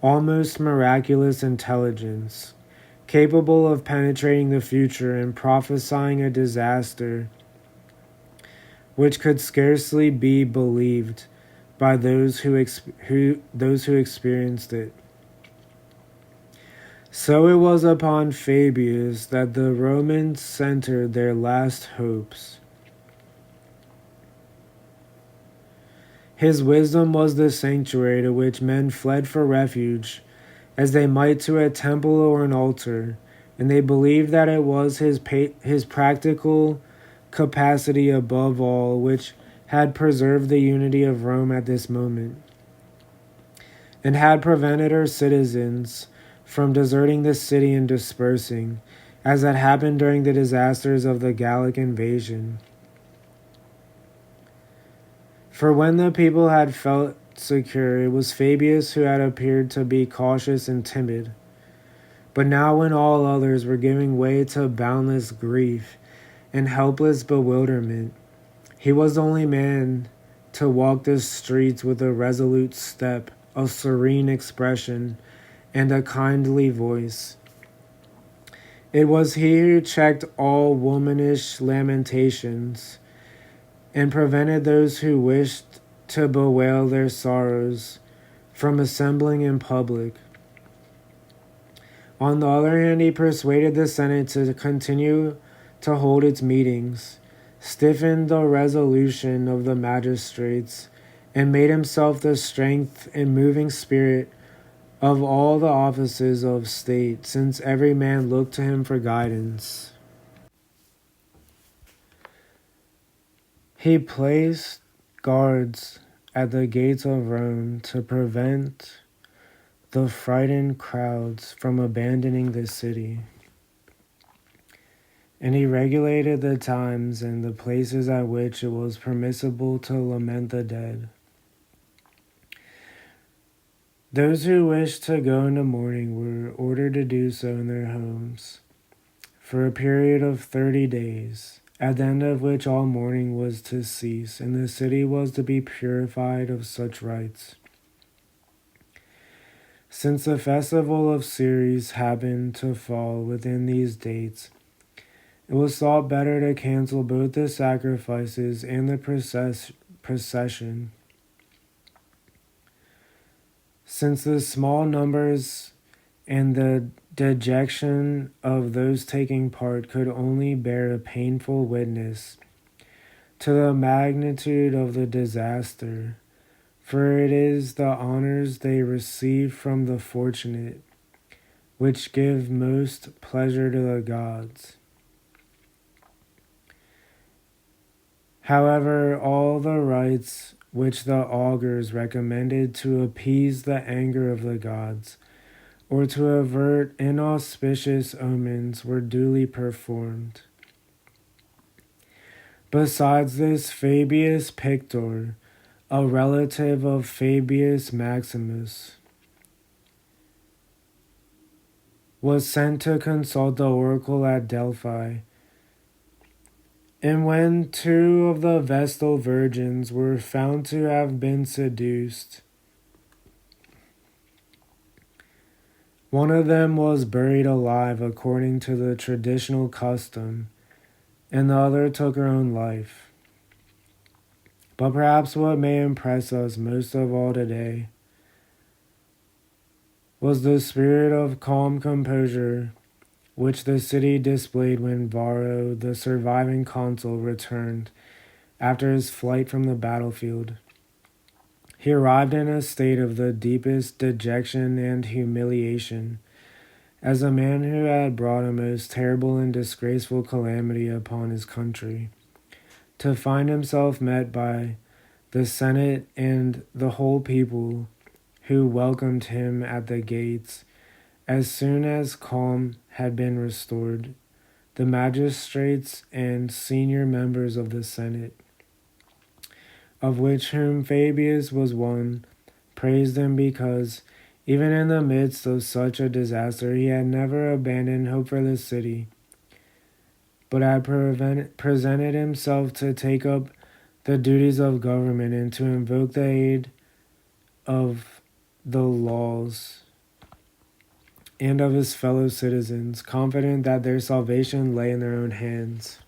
almost miraculous intelligence, capable of penetrating the future and prophesying a disaster which could scarcely be believed by those who experienced it. So it was upon Fabius that the Romans centered their last hopes. His wisdom was the sanctuary to which men fled for refuge, as they might to a temple or an altar, and they believed that it was his practical capacity above all which had preserved the unity of Rome at this moment, and had prevented her citizens from deserting the city and dispersing, as had happened during the disasters of the Gallic invasion. For when the people had felt secure, it was Fabius who had appeared to be cautious and timid. But now, when all others were giving way to boundless grief and helpless bewilderment, he was the only man to walk the streets with a resolute step, a serene expression, and a kindly voice. It was he who checked all womanish lamentations and prevented those who wished to bewail their sorrows from assembling in public. On the other hand, he persuaded the Senate to continue to hold its meetings, stiffened the resolution of the magistrates, and made himself the strength and moving spirit of all the offices of state, since every man looked to him for guidance. He placed guards at the gates of Rome to prevent the frightened crowds from abandoning the city, and he regulated the times and the places at which it was permissible to lament the dead. Those who wished to go in the morning were ordered to do so in their homes for a period of 30 days, at the end of which all mourning was to cease, and the city was to be purified of such rites. Since the festival of Ceres happened to fall within these dates, it was thought better to cancel both the sacrifices and the procession, since the small numbers and the dejection of those taking part could only bear a painful witness to the magnitude of the disaster, for it is the honors they receive from the fortunate which give most pleasure to the gods. However, all the rites which the augurs recommended to appease the anger of the gods, or to avert inauspicious omens, were duly performed. Besides this, Fabius Pictor, a relative of Fabius Maximus, was sent to consult the oracle at Delphi. And when two of the Vestal virgins were found to have been seduced, one of them was buried alive according to the traditional custom, and the other took her own life. But perhaps what may impress us most of all today was the spirit of calm composure which the city displayed when Varro, the surviving consul, returned after his flight from the battlefield. He arrived in a state of the deepest dejection and humiliation, as a man who had brought a most terrible and disgraceful calamity upon his country, to find himself met by the Senate and the whole people, who welcomed him at the gates. As soon as calm had been restored, the magistrates and senior members of the Senate, of which whom Fabius was one, praised him because, even in the midst of such a disaster, he had never abandoned hope for the city, but had presented himself to take up the duties of government and to invoke the aid of the laws and of his fellow citizens, confident that their salvation lay in their own hands.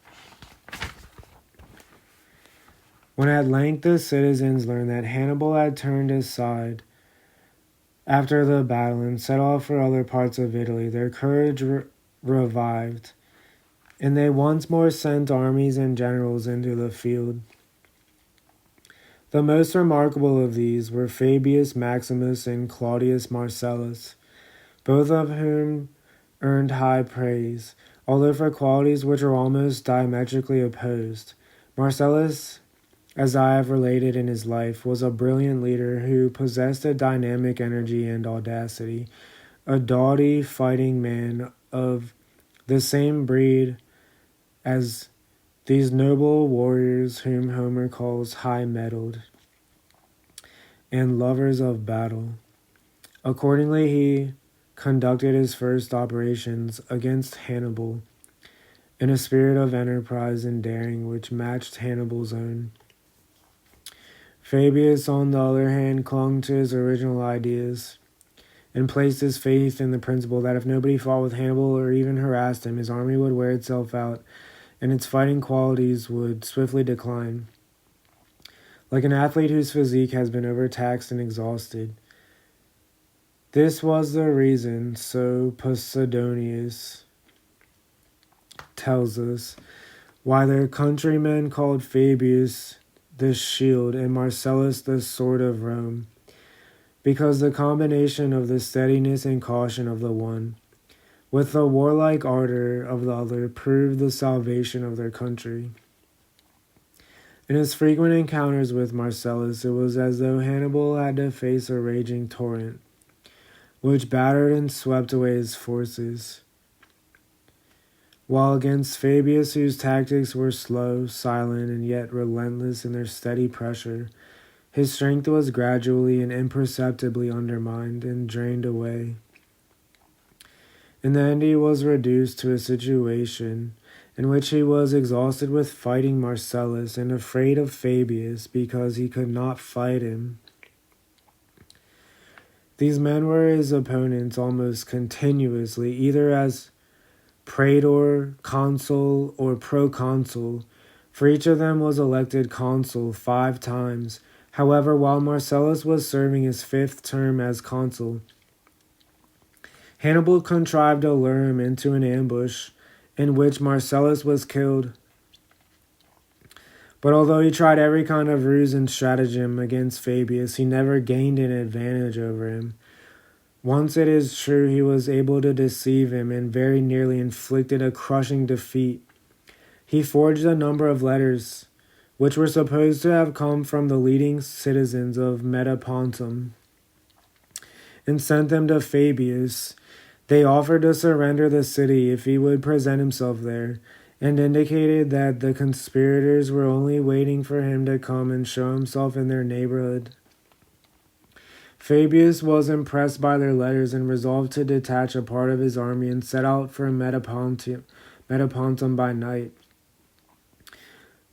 When at length the citizens learned that Hannibal had turned aside after the battle and set off for other parts of Italy, their courage revived, and they once more sent armies and generals into the field. The most remarkable of these were Fabius Maximus and Claudius Marcellus, both of whom earned high praise, although for qualities which are almost diametrically opposed. Marcellus, as I have related in his life, was a brilliant leader who possessed a dynamic energy and audacity, a doughty fighting man of the same breed as these noble warriors whom Homer calls high-mettled and lovers of battle. Accordingly, he conducted his first operations against Hannibal in a spirit of enterprise and daring which matched Hannibal's own. Fabius, on the other hand, clung to his original ideas and placed his faith in the principle that if nobody fought with Hannibal or even harassed him, his army would wear itself out and its fighting qualities would swiftly decline. Like an athlete whose physique has been overtaxed and exhausted. This was the reason, so Posidonius tells us, why their countrymen called Fabius the shield and Marcellus the sword of Rome, because the combination of the steadiness and caution of the one with the warlike ardor of the other proved the salvation of their country. In his frequent encounters with Marcellus, it was as though Hannibal had to face a raging torrent, which battered and swept away his forces, while against Fabius, whose tactics were slow, silent, and yet relentless in their steady pressure, his strength was gradually and imperceptibly undermined and drained away. In the end, he was reduced to a situation in which he was exhausted with fighting Marcellus and afraid of Fabius because he could not fight him. These men were his opponents almost continuously, either as praetor, consul, or proconsul, for each of them was elected consul 5 times. However, while Marcellus was serving his 5th term as consul, Hannibal contrived to lure him into an ambush in which Marcellus was killed. But although he tried every kind of ruse and stratagem against Fabius, he never gained an advantage over him. Once, it is true, he was able to deceive him and very nearly inflicted a crushing defeat. He forged a number of letters, which were supposed to have come from the leading citizens of Metapontum, and sent them to Fabius. They offered to surrender the city if he would present himself there, and indicated that the conspirators were only waiting for him to come and show himself in their neighborhood. Fabius was impressed by their letters and resolved to detach a part of his army and set out for Metapontum by night.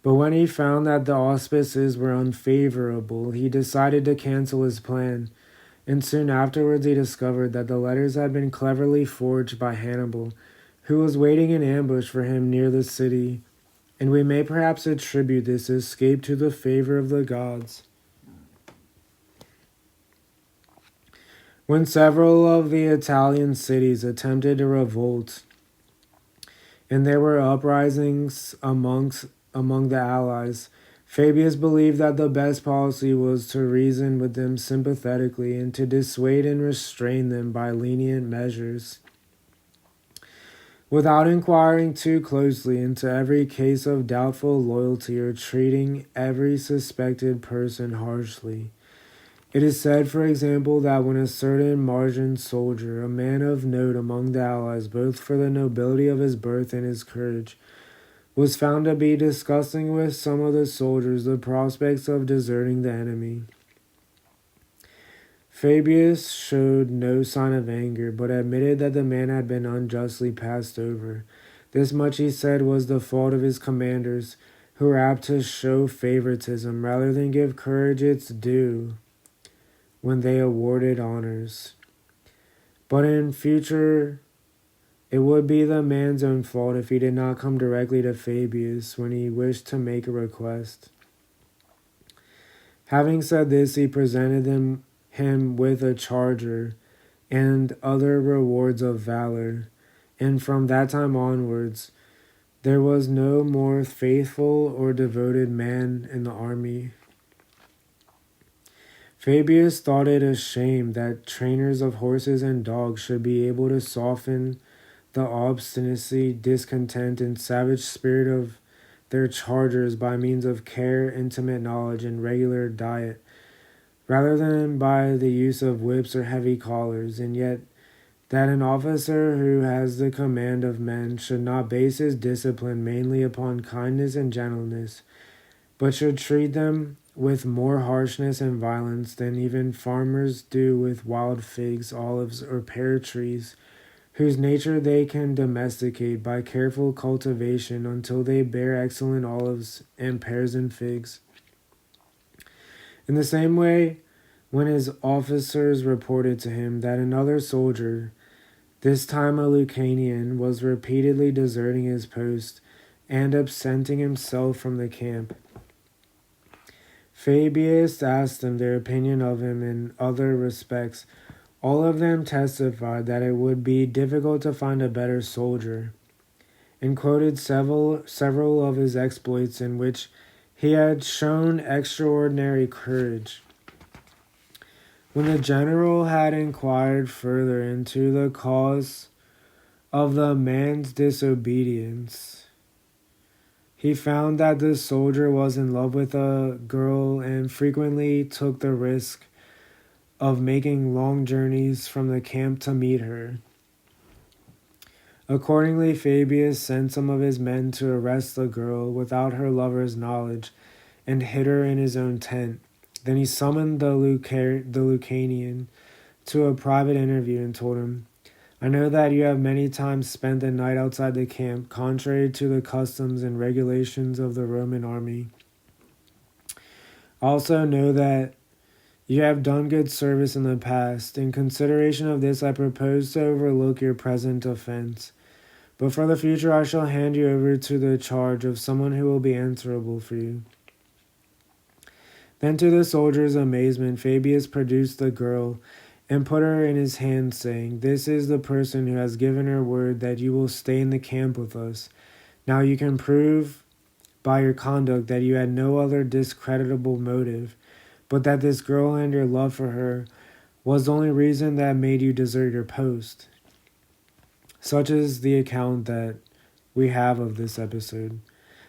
But when he found that the auspices were unfavorable, he decided to cancel his plan, and soon afterwards he discovered that the letters had been cleverly forged by Hannibal, who was waiting in ambush for him near the city, and we may perhaps attribute this escape to the favor of the gods. When several of the Italian cities attempted to revolt, and there were uprisings among the allies, Fabius believed that the best policy was to reason with them sympathetically and to dissuade and restrain them by lenient measures. Without inquiring too closely into every case of doubtful loyalty or treating every suspected person harshly. It is said, for example, that when a certain Marsian soldier, a man of note among the allies both for the nobility of his birth and his courage, was found to be discussing with some of the soldiers the prospects of deserting the enemy, Fabius showed no sign of anger, but admitted that the man had been unjustly passed over. This much, he said, was the fault of his commanders, who were apt to show favoritism rather than give courage its due when they awarded honors. But in future, it would be the man's own fault if he did not come directly to Fabius when he wished to make a request. Having said this, he presented him with a charger and other rewards of valor, and from that time onwards, there was no more faithful or devoted man in the army. Fabius thought it a shame that trainers of horses and dogs should be able to soften the obstinacy, discontent, and savage spirit of their chargers by means of care, intimate knowledge, and regular diet, rather than by the use of whips or heavy collars, and yet that an officer who has the command of men should not base his discipline mainly upon kindness and gentleness, but should treat them with more harshness and violence than even farmers do with wild figs, olives, or pear trees, whose nature they can domesticate by careful cultivation until they bear excellent olives and pears and figs. In the same way, when his officers reported to him that another soldier, this time a Lucanian, was repeatedly deserting his post and absenting himself from the camp, Fabius asked them their opinion of him in other respects. All of them testified that it would be difficult to find a better soldier, and quoted several of his exploits in which he had shown extraordinary courage. When the general had inquired further into the cause of the man's disobedience, he found that the soldier was in love with a girl and frequently took the risk of making long journeys from the camp to meet her. Accordingly, Fabius sent some of his men to arrest the girl without her lover's knowledge and hid her in his own tent. Then he summoned the Lucanian to a private interview and told him, I know that you have many times spent the night outside the camp, contrary to the customs and regulations of the Roman army. I also know that you have done good service in the past. In consideration of this, I propose to overlook your present offense. But for the future, I shall hand you over to the charge of someone who will be answerable for you. Then, to the soldier's amazement, Fabius produced the girl and put her in his hand, saying, "This is the person who has given her word that you will stay in the camp with us. Now you can prove by your conduct that you had no other discreditable motive, but that this girl and your love for her was the only reason that made you desert your post." Such is the account that we have of this episode.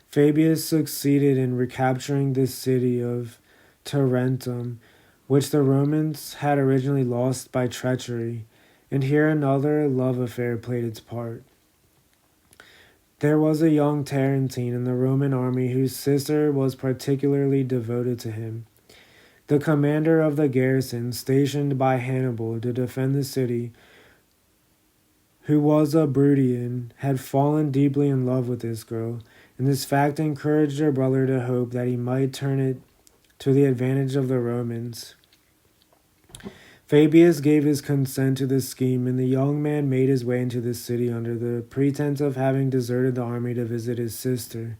Fabius succeeded in recapturing the city of Tarentum, which the Romans had originally lost by treachery, and here another love affair played its part. There was a young Tarentine in the Roman army whose sister was particularly devoted to him. The commander of the garrison stationed by Hannibal to defend the city, who was a Bruttian, had fallen deeply in love with this girl, and this fact encouraged her brother to hope that he might turn it to the advantage of the Romans. Fabius gave his consent to this scheme, and the young man made his way into the city under the pretense of having deserted the army to visit his sister.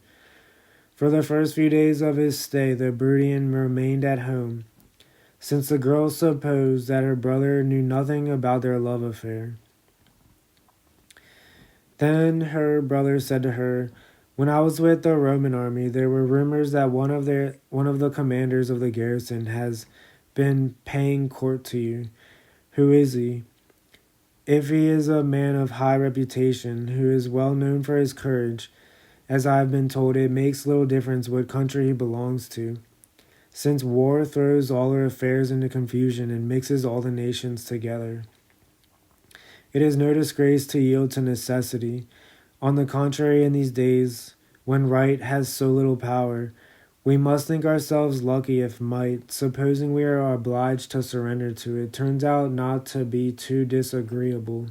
For the first few days of his stay, the Bruttian remained at home, since the girl supposed that her brother knew nothing about their love affair. Then her brother said to her, "When I was with the Roman army, there were rumors that one of the commanders of the garrison has been paying court to you. Who is he? If he is a man of high reputation, who is well known for his courage, as I have been told, it makes little difference what country he belongs to, since war throws all our affairs into confusion and mixes all the nations together. It is no disgrace to yield to necessity. On the contrary, in these days, when right has so little power, we must think ourselves lucky if might, supposing we are obliged to surrender to it, turns out not to be too disagreeable."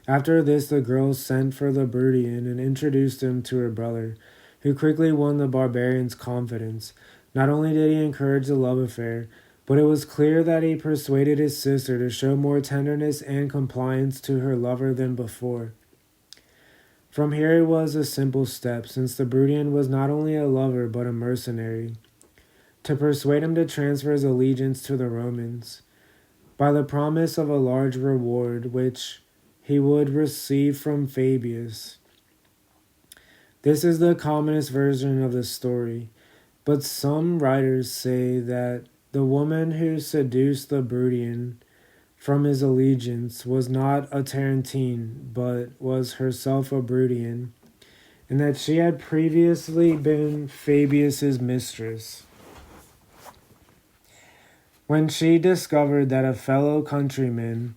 After this, the girl sent for the Bruttian and introduced him to her brother, who quickly won the barbarian's confidence. Not only did he encourage the love affair, but it was clear that he persuaded his sister to show more tenderness and compliance to her lover than before. From here it was a simple step, since the Bruttian was not only a lover but a mercenary, to persuade him to transfer his allegiance to the Romans, by the promise of a large reward which he would receive from Fabius. This is the commonest version of the story, but some writers say that the woman who seduced the Bruttian from his allegiance was not a Tarentine, but was herself a Bruttian, and that she had previously been Fabius's mistress. When she discovered that a fellow countryman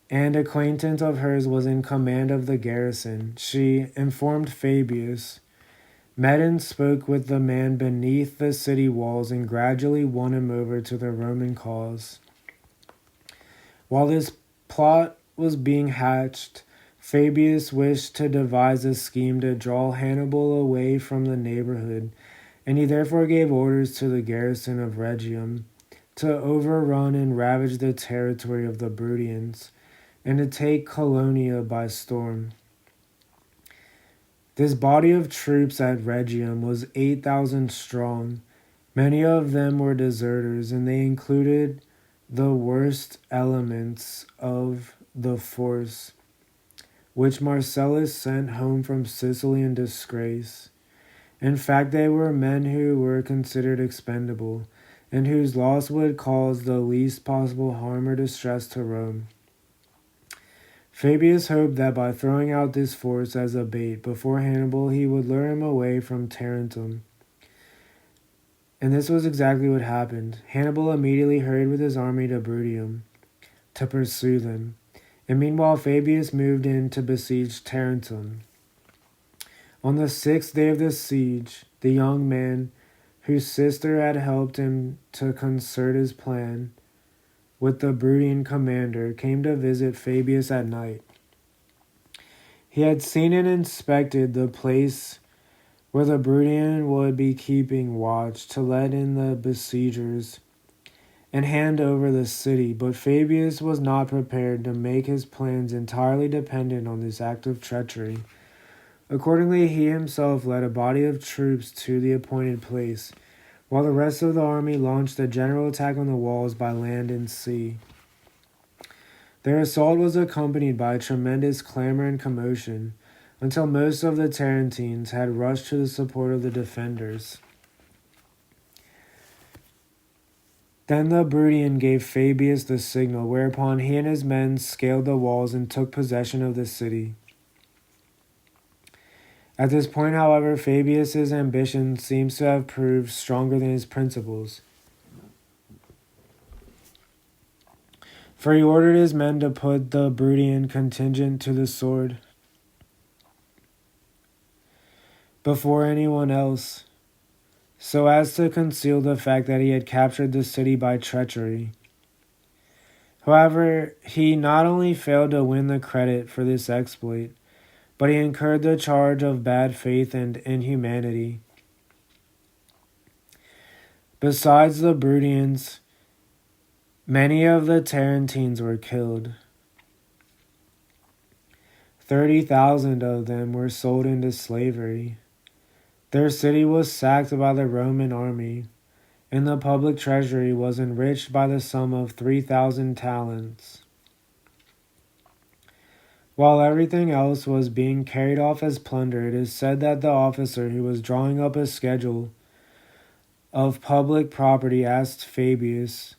and acquaintance of hers was in command of the garrison, she informed Fabius, met and spoke with the man beneath the city walls, and gradually won him over to the Roman cause. While this plot was being hatched, Fabius wished to devise a scheme to draw Hannibal away from the neighborhood, and he therefore gave orders to the garrison of Rhegium to overrun and ravage the territory of the Bruttians, and to take Colonia by storm. This body of troops at Rhegium was 8,000 strong. Many of them were deserters, and they included the worst elements of the force, which Marcellus sent home from Sicily in disgrace. In fact, they were men who were considered expendable, and whose loss would cause the least possible harm or distress to Rome. Fabius hoped that by throwing out this force as a bait before Hannibal, he would lure him away from Tarentum. And this was exactly what happened. Hannibal immediately hurried with his army to Bruttium to pursue them, and meanwhile Fabius moved in to besiege Tarentum. On the 6th day of the siege, the young man, whose sister had helped him to concert his plan, with the Brutian commander, came to visit Fabius at night. He had seen and inspected the place where the Brutian would be keeping watch to let in the besiegers and hand over the city, but Fabius was not prepared to make his plans entirely dependent on this act of treachery. Accordingly, he himself led a body of troops to the appointed place, while the rest of the army launched a general attack on the walls by land and sea. Their assault was accompanied by a tremendous clamor and commotion, until most of the Tarentines had rushed to the support of the defenders. Then the Brutian gave Fabius the signal, whereupon he and his men scaled the walls and took possession of the city. At this point, however, Fabius's ambition seems to have proved stronger than his principles, for he ordered his men to put the Brutian contingent to the sword before anyone else, so as to conceal the fact that he had captured the city by treachery. However, he not only failed to win the credit for this exploit, but he incurred the charge of bad faith and inhumanity. Besides the Brutians, many of the Tarentines were killed. 30,000 of them were sold into slavery. Their city was sacked by the Roman army, and the public treasury was enriched by the sum of 3,000 talents. While everything else was being carried off as plunder, it is said that the officer who was drawing up a schedule of public property asked Fabius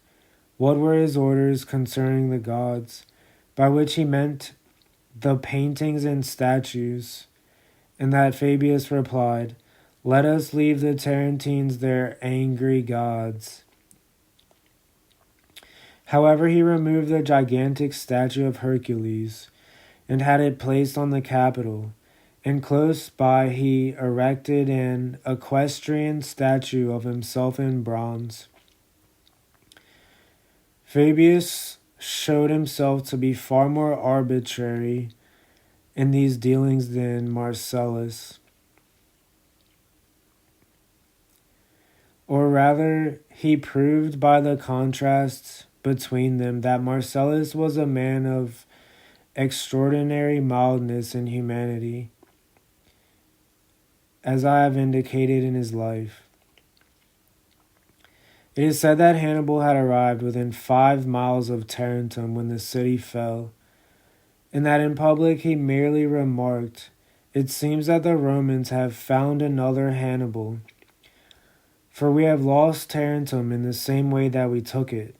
what were his orders concerning the gods, by which he meant the paintings and statues, and that Fabius replied, "Let us leave the Tarentines their angry gods." However, he removed the gigantic statue of Hercules and had it placed on the Capitol, and close by he erected an equestrian statue of himself in bronze. Fabius showed himself to be far more arbitrary in these dealings than Marcellus. Or rather, he proved by the contrast between them that Marcellus was a man of extraordinary mildness and humanity, as I have indicated in his life. It is said that Hannibal had arrived within 5 miles of Tarentum when the city fell, and that in public he merely remarked, "It seems that the Romans have found another Hannibal, for we have lost Tarentum in the same way that we took it."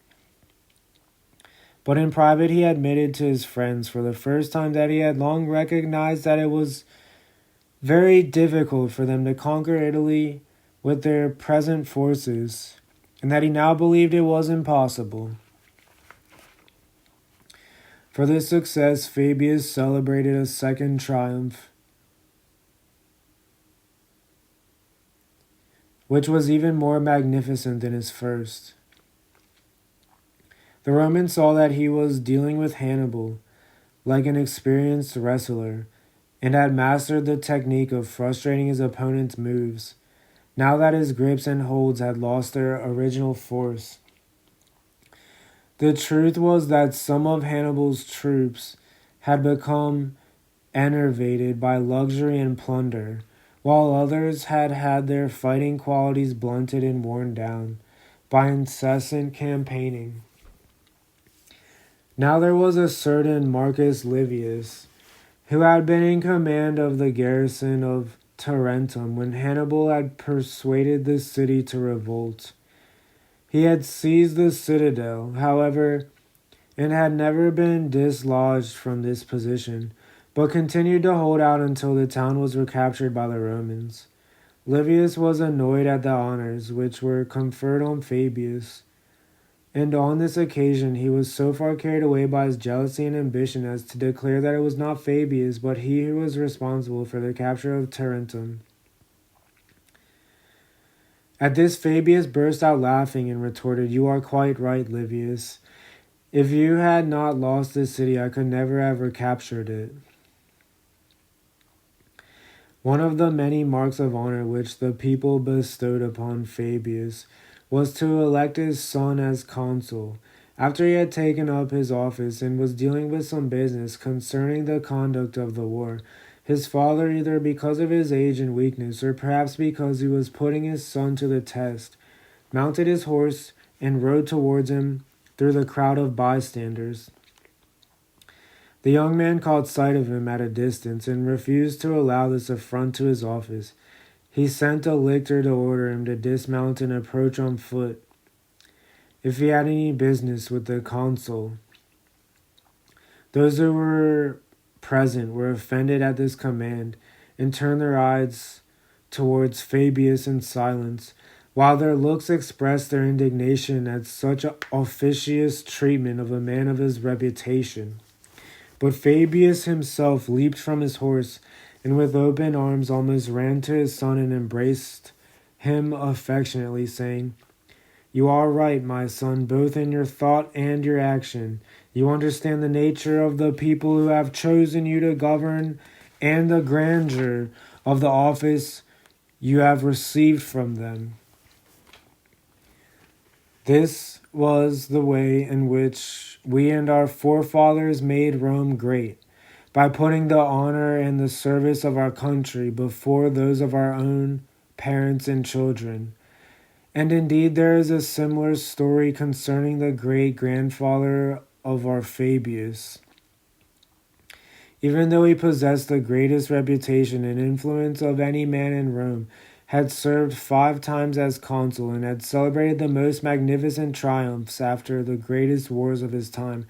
But in private he admitted to his friends for the first time that he had long recognized that it was very difficult for them to conquer Italy with their present forces, and that he now believed it was impossible. For this success, Fabius celebrated a second triumph, which was even more magnificent than his first. The Romans saw that he was dealing with Hannibal like an experienced wrestler, and had mastered the technique of frustrating his opponent's moves, now that his grips and holds had lost their original force. The truth was that some of Hannibal's troops had become enervated by luxury and plunder, while others had had their fighting qualities blunted and worn down by incessant campaigning. Now there was a certain Marcus Livius, who had been in command of the garrison of Tarentum when Hannibal had persuaded the city to revolt. He had seized the citadel, however, and had never been dislodged from this position, but continued to hold out until the town was recaptured by the Romans. Livius was annoyed at the honors which were conferred on Fabius, and on this occasion he was so far carried away by his jealousy and ambition as to declare that it was not Fabius but he who was responsible for the capture of Tarentum. At this Fabius burst out laughing and retorted, "You are quite right, Livius. If you had not lost this city, I could never have recaptured it. One of the many marks of honor which the people bestowed upon Fabius was to elect his son as consul. After he had taken up his office and was dealing with some business concerning the conduct of the war, his father, either because of his age and weakness, or perhaps because he was putting his son to the test, mounted his horse and rode towards him through the crowd of bystanders. The young man caught sight of him at a distance and refused to allow this affront to his office. He sent a lictor to order him to dismount and approach on foot, if he had any business with the consul. Those who were present were offended at this command, and turned their eyes towards Fabius in silence, while their looks expressed their indignation at such officious treatment of a man of his reputation. But Fabius himself leaped from his horse, and with open arms almost ran to his son and embraced him affectionately, saying, "You are right, my son, both in your thought and your action. You understand the nature of the people who have chosen you to govern, and the grandeur of the office you have received from them." This was the way in which we and our forefathers made Rome great, by putting the honor and the service of our country before those of our own parents and children. And indeed there is a similar story concerning the great-grandfather of our Fabius. Even though he possessed the greatest reputation and influence of any man in Rome, had served 5 times as consul, and had celebrated the most magnificent triumphs after the greatest wars of his time,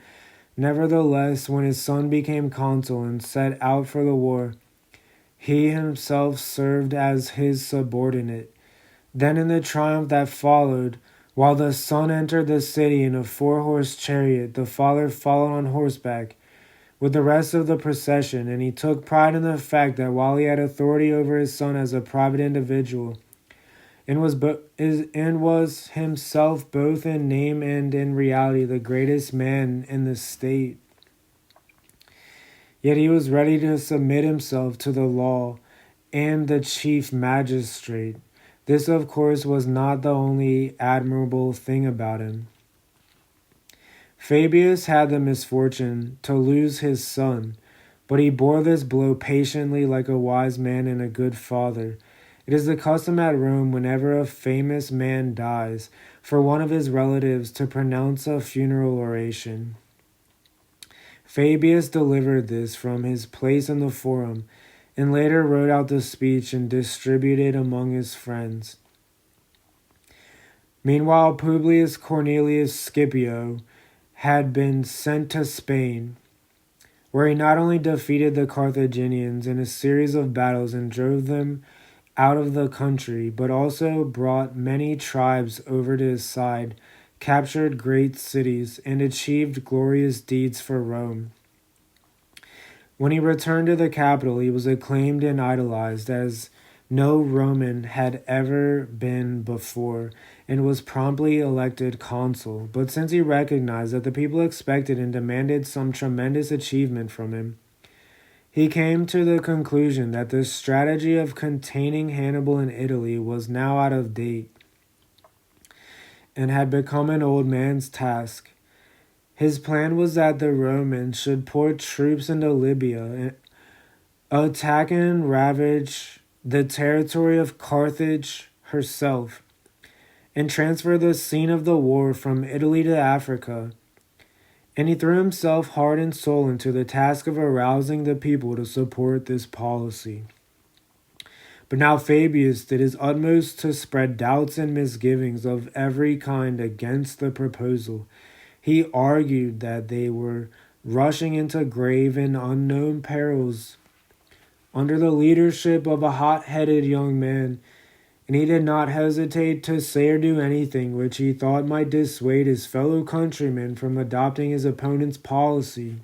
nevertheless, when his son became consul and set out for the war, he himself served as his subordinate. Then in the triumph that followed, while the son entered the city in a 4-horse chariot, the father followed on horseback with the rest of the procession, and he took pride in the fact that while he had authority over his son as a private individual, and was himself both in name and in reality the greatest man in the state, yet he was ready to submit himself to the law and the chief magistrate. This, of course, was not the only admirable thing about him. Fabius had the misfortune to lose his son, but he bore this blow patiently like a wise man and a good father. It is the custom at Rome, whenever a famous man dies, for one of his relatives to pronounce a funeral oration. Fabius delivered this from his place in the forum, and later wrote out the speech and distributed among his friends. Meanwhile, Publius Cornelius Scipio had been sent to Spain, where he not only defeated the Carthaginians in a series of battles and drove them out of the country, but also brought many tribes over to his side, captured great cities, and achieved glorious deeds for Rome. When he returned to the capital, he was acclaimed and idolized as no Roman had ever been before, and was promptly elected consul. But since he recognized that the people expected and demanded some tremendous achievement from him, he came to the conclusion that the strategy of containing Hannibal in Italy was now out of date and had become an old man's task. His plan was that the Romans should pour troops into Libya and attack and ravage the territory of Carthage herself, and transfer the scene of the war from Italy to Africa. And he threw himself heart and soul into the task of arousing the people to support this policy. But now Fabius did his utmost to spread doubts and misgivings of every kind against the proposal. He argued that they were rushing into grave and unknown perils under the leadership of a hot-headed young man, and he did not hesitate to say or do anything which he thought might dissuade his fellow countrymen from adopting his opponent's policy.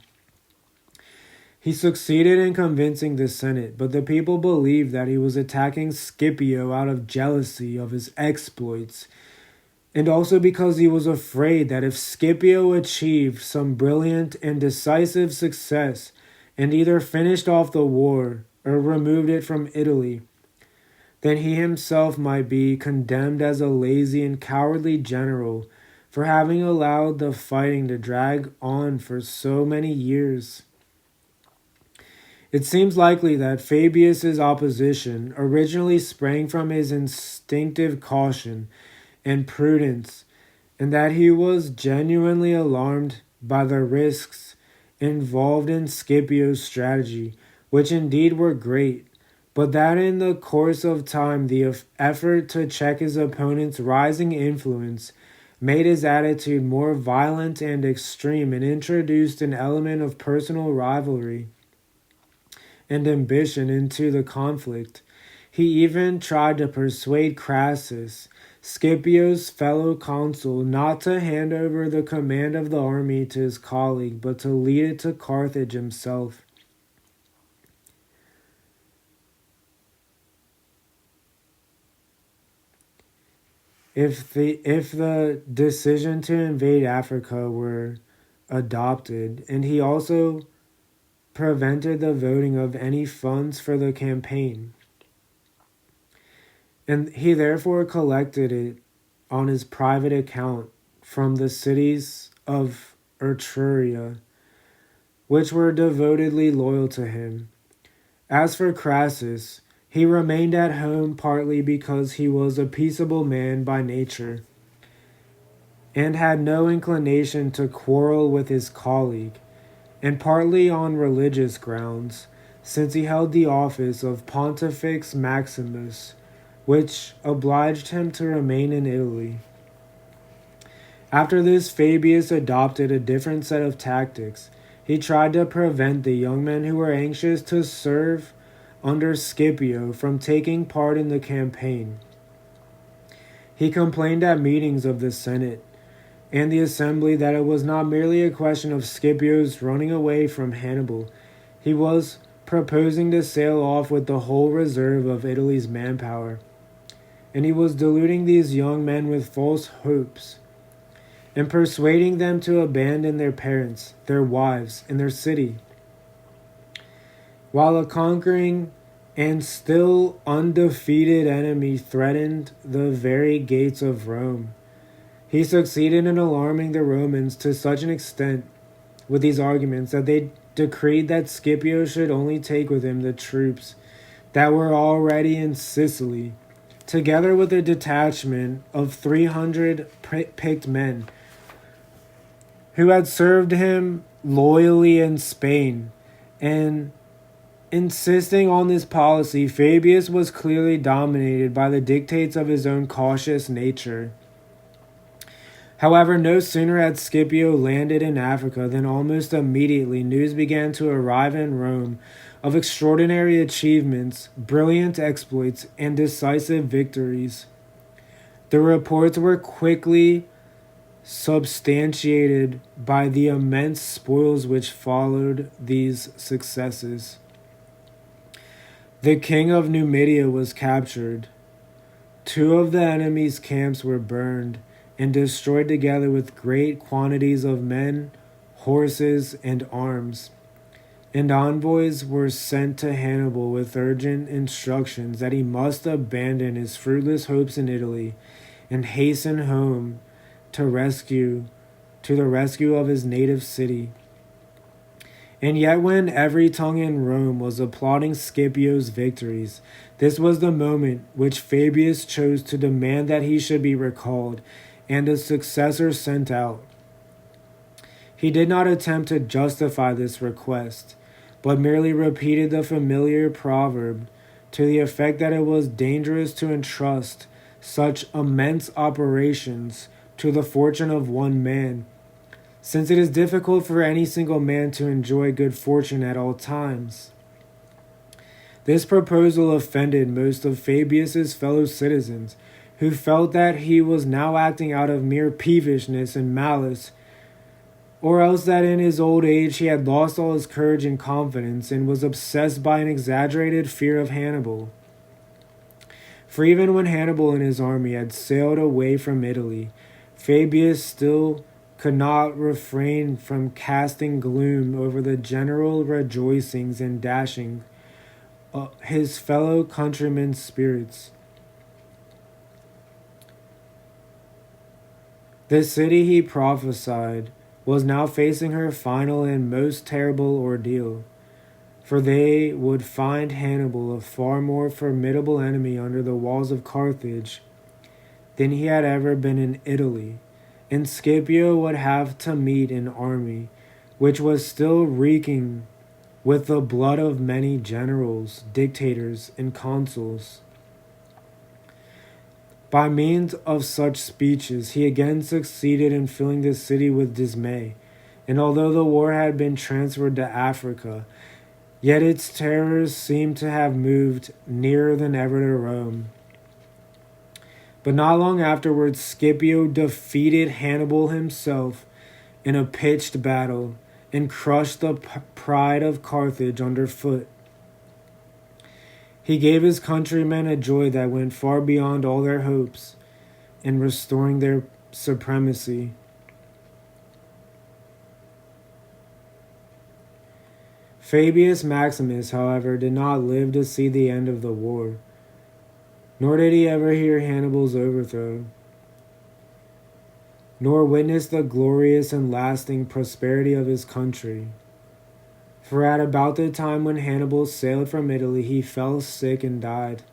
He succeeded in convincing the Senate, but the people believed that he was attacking Scipio out of jealousy of his exploits, and also because he was afraid that if Scipio achieved some brilliant and decisive success and either finished off the war or removed it from Italy, then he himself might be condemned as a lazy and cowardly general for having allowed the fighting to drag on for so many years. It seems likely that Fabius's opposition originally sprang from his instinctive caution and prudence, and that he was genuinely alarmed by the risks involved in Scipio's strategy, which indeed were great, but that in the course of time the effort to check his opponent's rising influence made his attitude more violent and extreme and introduced an element of personal rivalry and ambition into the conflict. He even tried to persuade Crassus, Scipio's fellow consul, not to hand over the command of the army to his colleague, but to lead it to Carthage himself. If the decision to invade Africa were adopted, and he also prevented the voting of any funds for the campaign, and he therefore collected it on his private account from the cities of Etruria, which were devotedly loyal to him. As for Crassus, he remained at home partly because he was a peaceable man by nature, and had no inclination to quarrel with his colleague, and partly on religious grounds, since he held the office of Pontifex Maximus, which obliged him to remain in Italy. After this, Fabius adopted a different set of tactics. He tried to prevent the young men who were anxious to serve under Scipio from taking part in the campaign. He complained at meetings of the Senate and the Assembly that it was not merely a question of Scipio's running away from Hannibal. He was proposing to sail off with the whole reserve of Italy's manpower, and he was deluding these young men with false hopes and persuading them to abandon their parents, their wives, and their city. While a conquering and still undefeated enemy threatened the very gates of Rome, he succeeded in alarming the Romans to such an extent with these arguments that they decreed that Scipio should only take with him the troops that were already in Sicily, together with a detachment of 300 picked men who had served him loyally in Spain. And insisting on this policy, Fabius was clearly dominated by the dictates of his own cautious nature. However, no sooner had Scipio landed in Africa than almost immediately news began to arrive in Rome of extraordinary achievements, brilliant exploits, and decisive victories. The reports were quickly substantiated by the immense spoils which followed these successes. The king of Numidia was captured. 2 of the enemy's camps were burned and destroyed together with great quantities of men, horses, and arms. And envoys were sent to Hannibal with urgent instructions that he must abandon his fruitless hopes in Italy and hasten home to the rescue of his native city. And yet when every tongue in Rome was applauding Scipio's victories, this was the moment which Fabius chose to demand that he should be recalled and a successor sent out. He did not attempt to justify this request, but merely repeated the familiar proverb to the effect that it was dangerous to entrust such immense operations to the fortune of one man, since it is difficult for any single man to enjoy good fortune at all times. This proposal offended most of Fabius's fellow citizens, who felt that he was now acting out of mere peevishness and malice, or else that in his old age he had lost all his courage and confidence and was obsessed by an exaggerated fear of Hannibal. For even when Hannibal and his army had sailed away from Italy, Fabius still could not refrain from casting gloom over the general rejoicings and dashing his fellow countrymen's spirits. The city, he prophesied, was now facing her final and most terrible ordeal, for they would find Hannibal a far more formidable enemy under the walls of Carthage than he had ever been in Italy, and Scipio would have to meet an army which was still reeking with the blood of many generals, dictators, and consuls. By means of such speeches, he again succeeded in filling the city with dismay, and although the war had been transferred to Africa, yet its terrors seemed to have moved nearer than ever to Rome. But not long afterwards, Scipio defeated Hannibal himself in a pitched battle and crushed the pride of Carthage underfoot. He gave his countrymen a joy that went far beyond all their hopes in restoring their supremacy. Fabius Maximus, however, did not live to see the end of the war, nor did he ever hear Hannibal's overthrow, nor witness the glorious and lasting prosperity of his country. For at about the time when Hannibal sailed from Italy, he fell sick and died.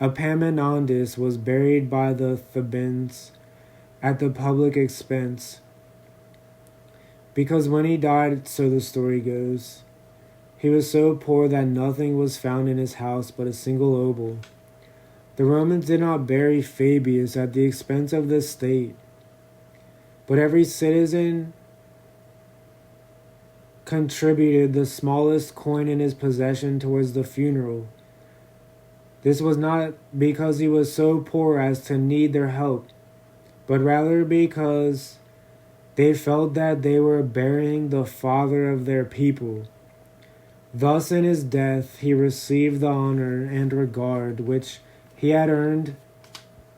Epaminondas was buried by the Thebans at the public expense, because when he died, so the story goes, he was so poor that nothing was found in his house but a single obol. The Romans did not bury Fabius at the expense of the state, but every citizen contributed the smallest coin in his possession towards the funeral. This was not because he was so poor as to need their help, but rather because they felt that they were burying the father of their people. Thus, in his death, he received the honor and regard which he had earned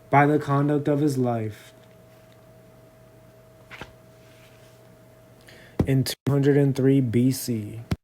by the conduct of his life. In 203 BC.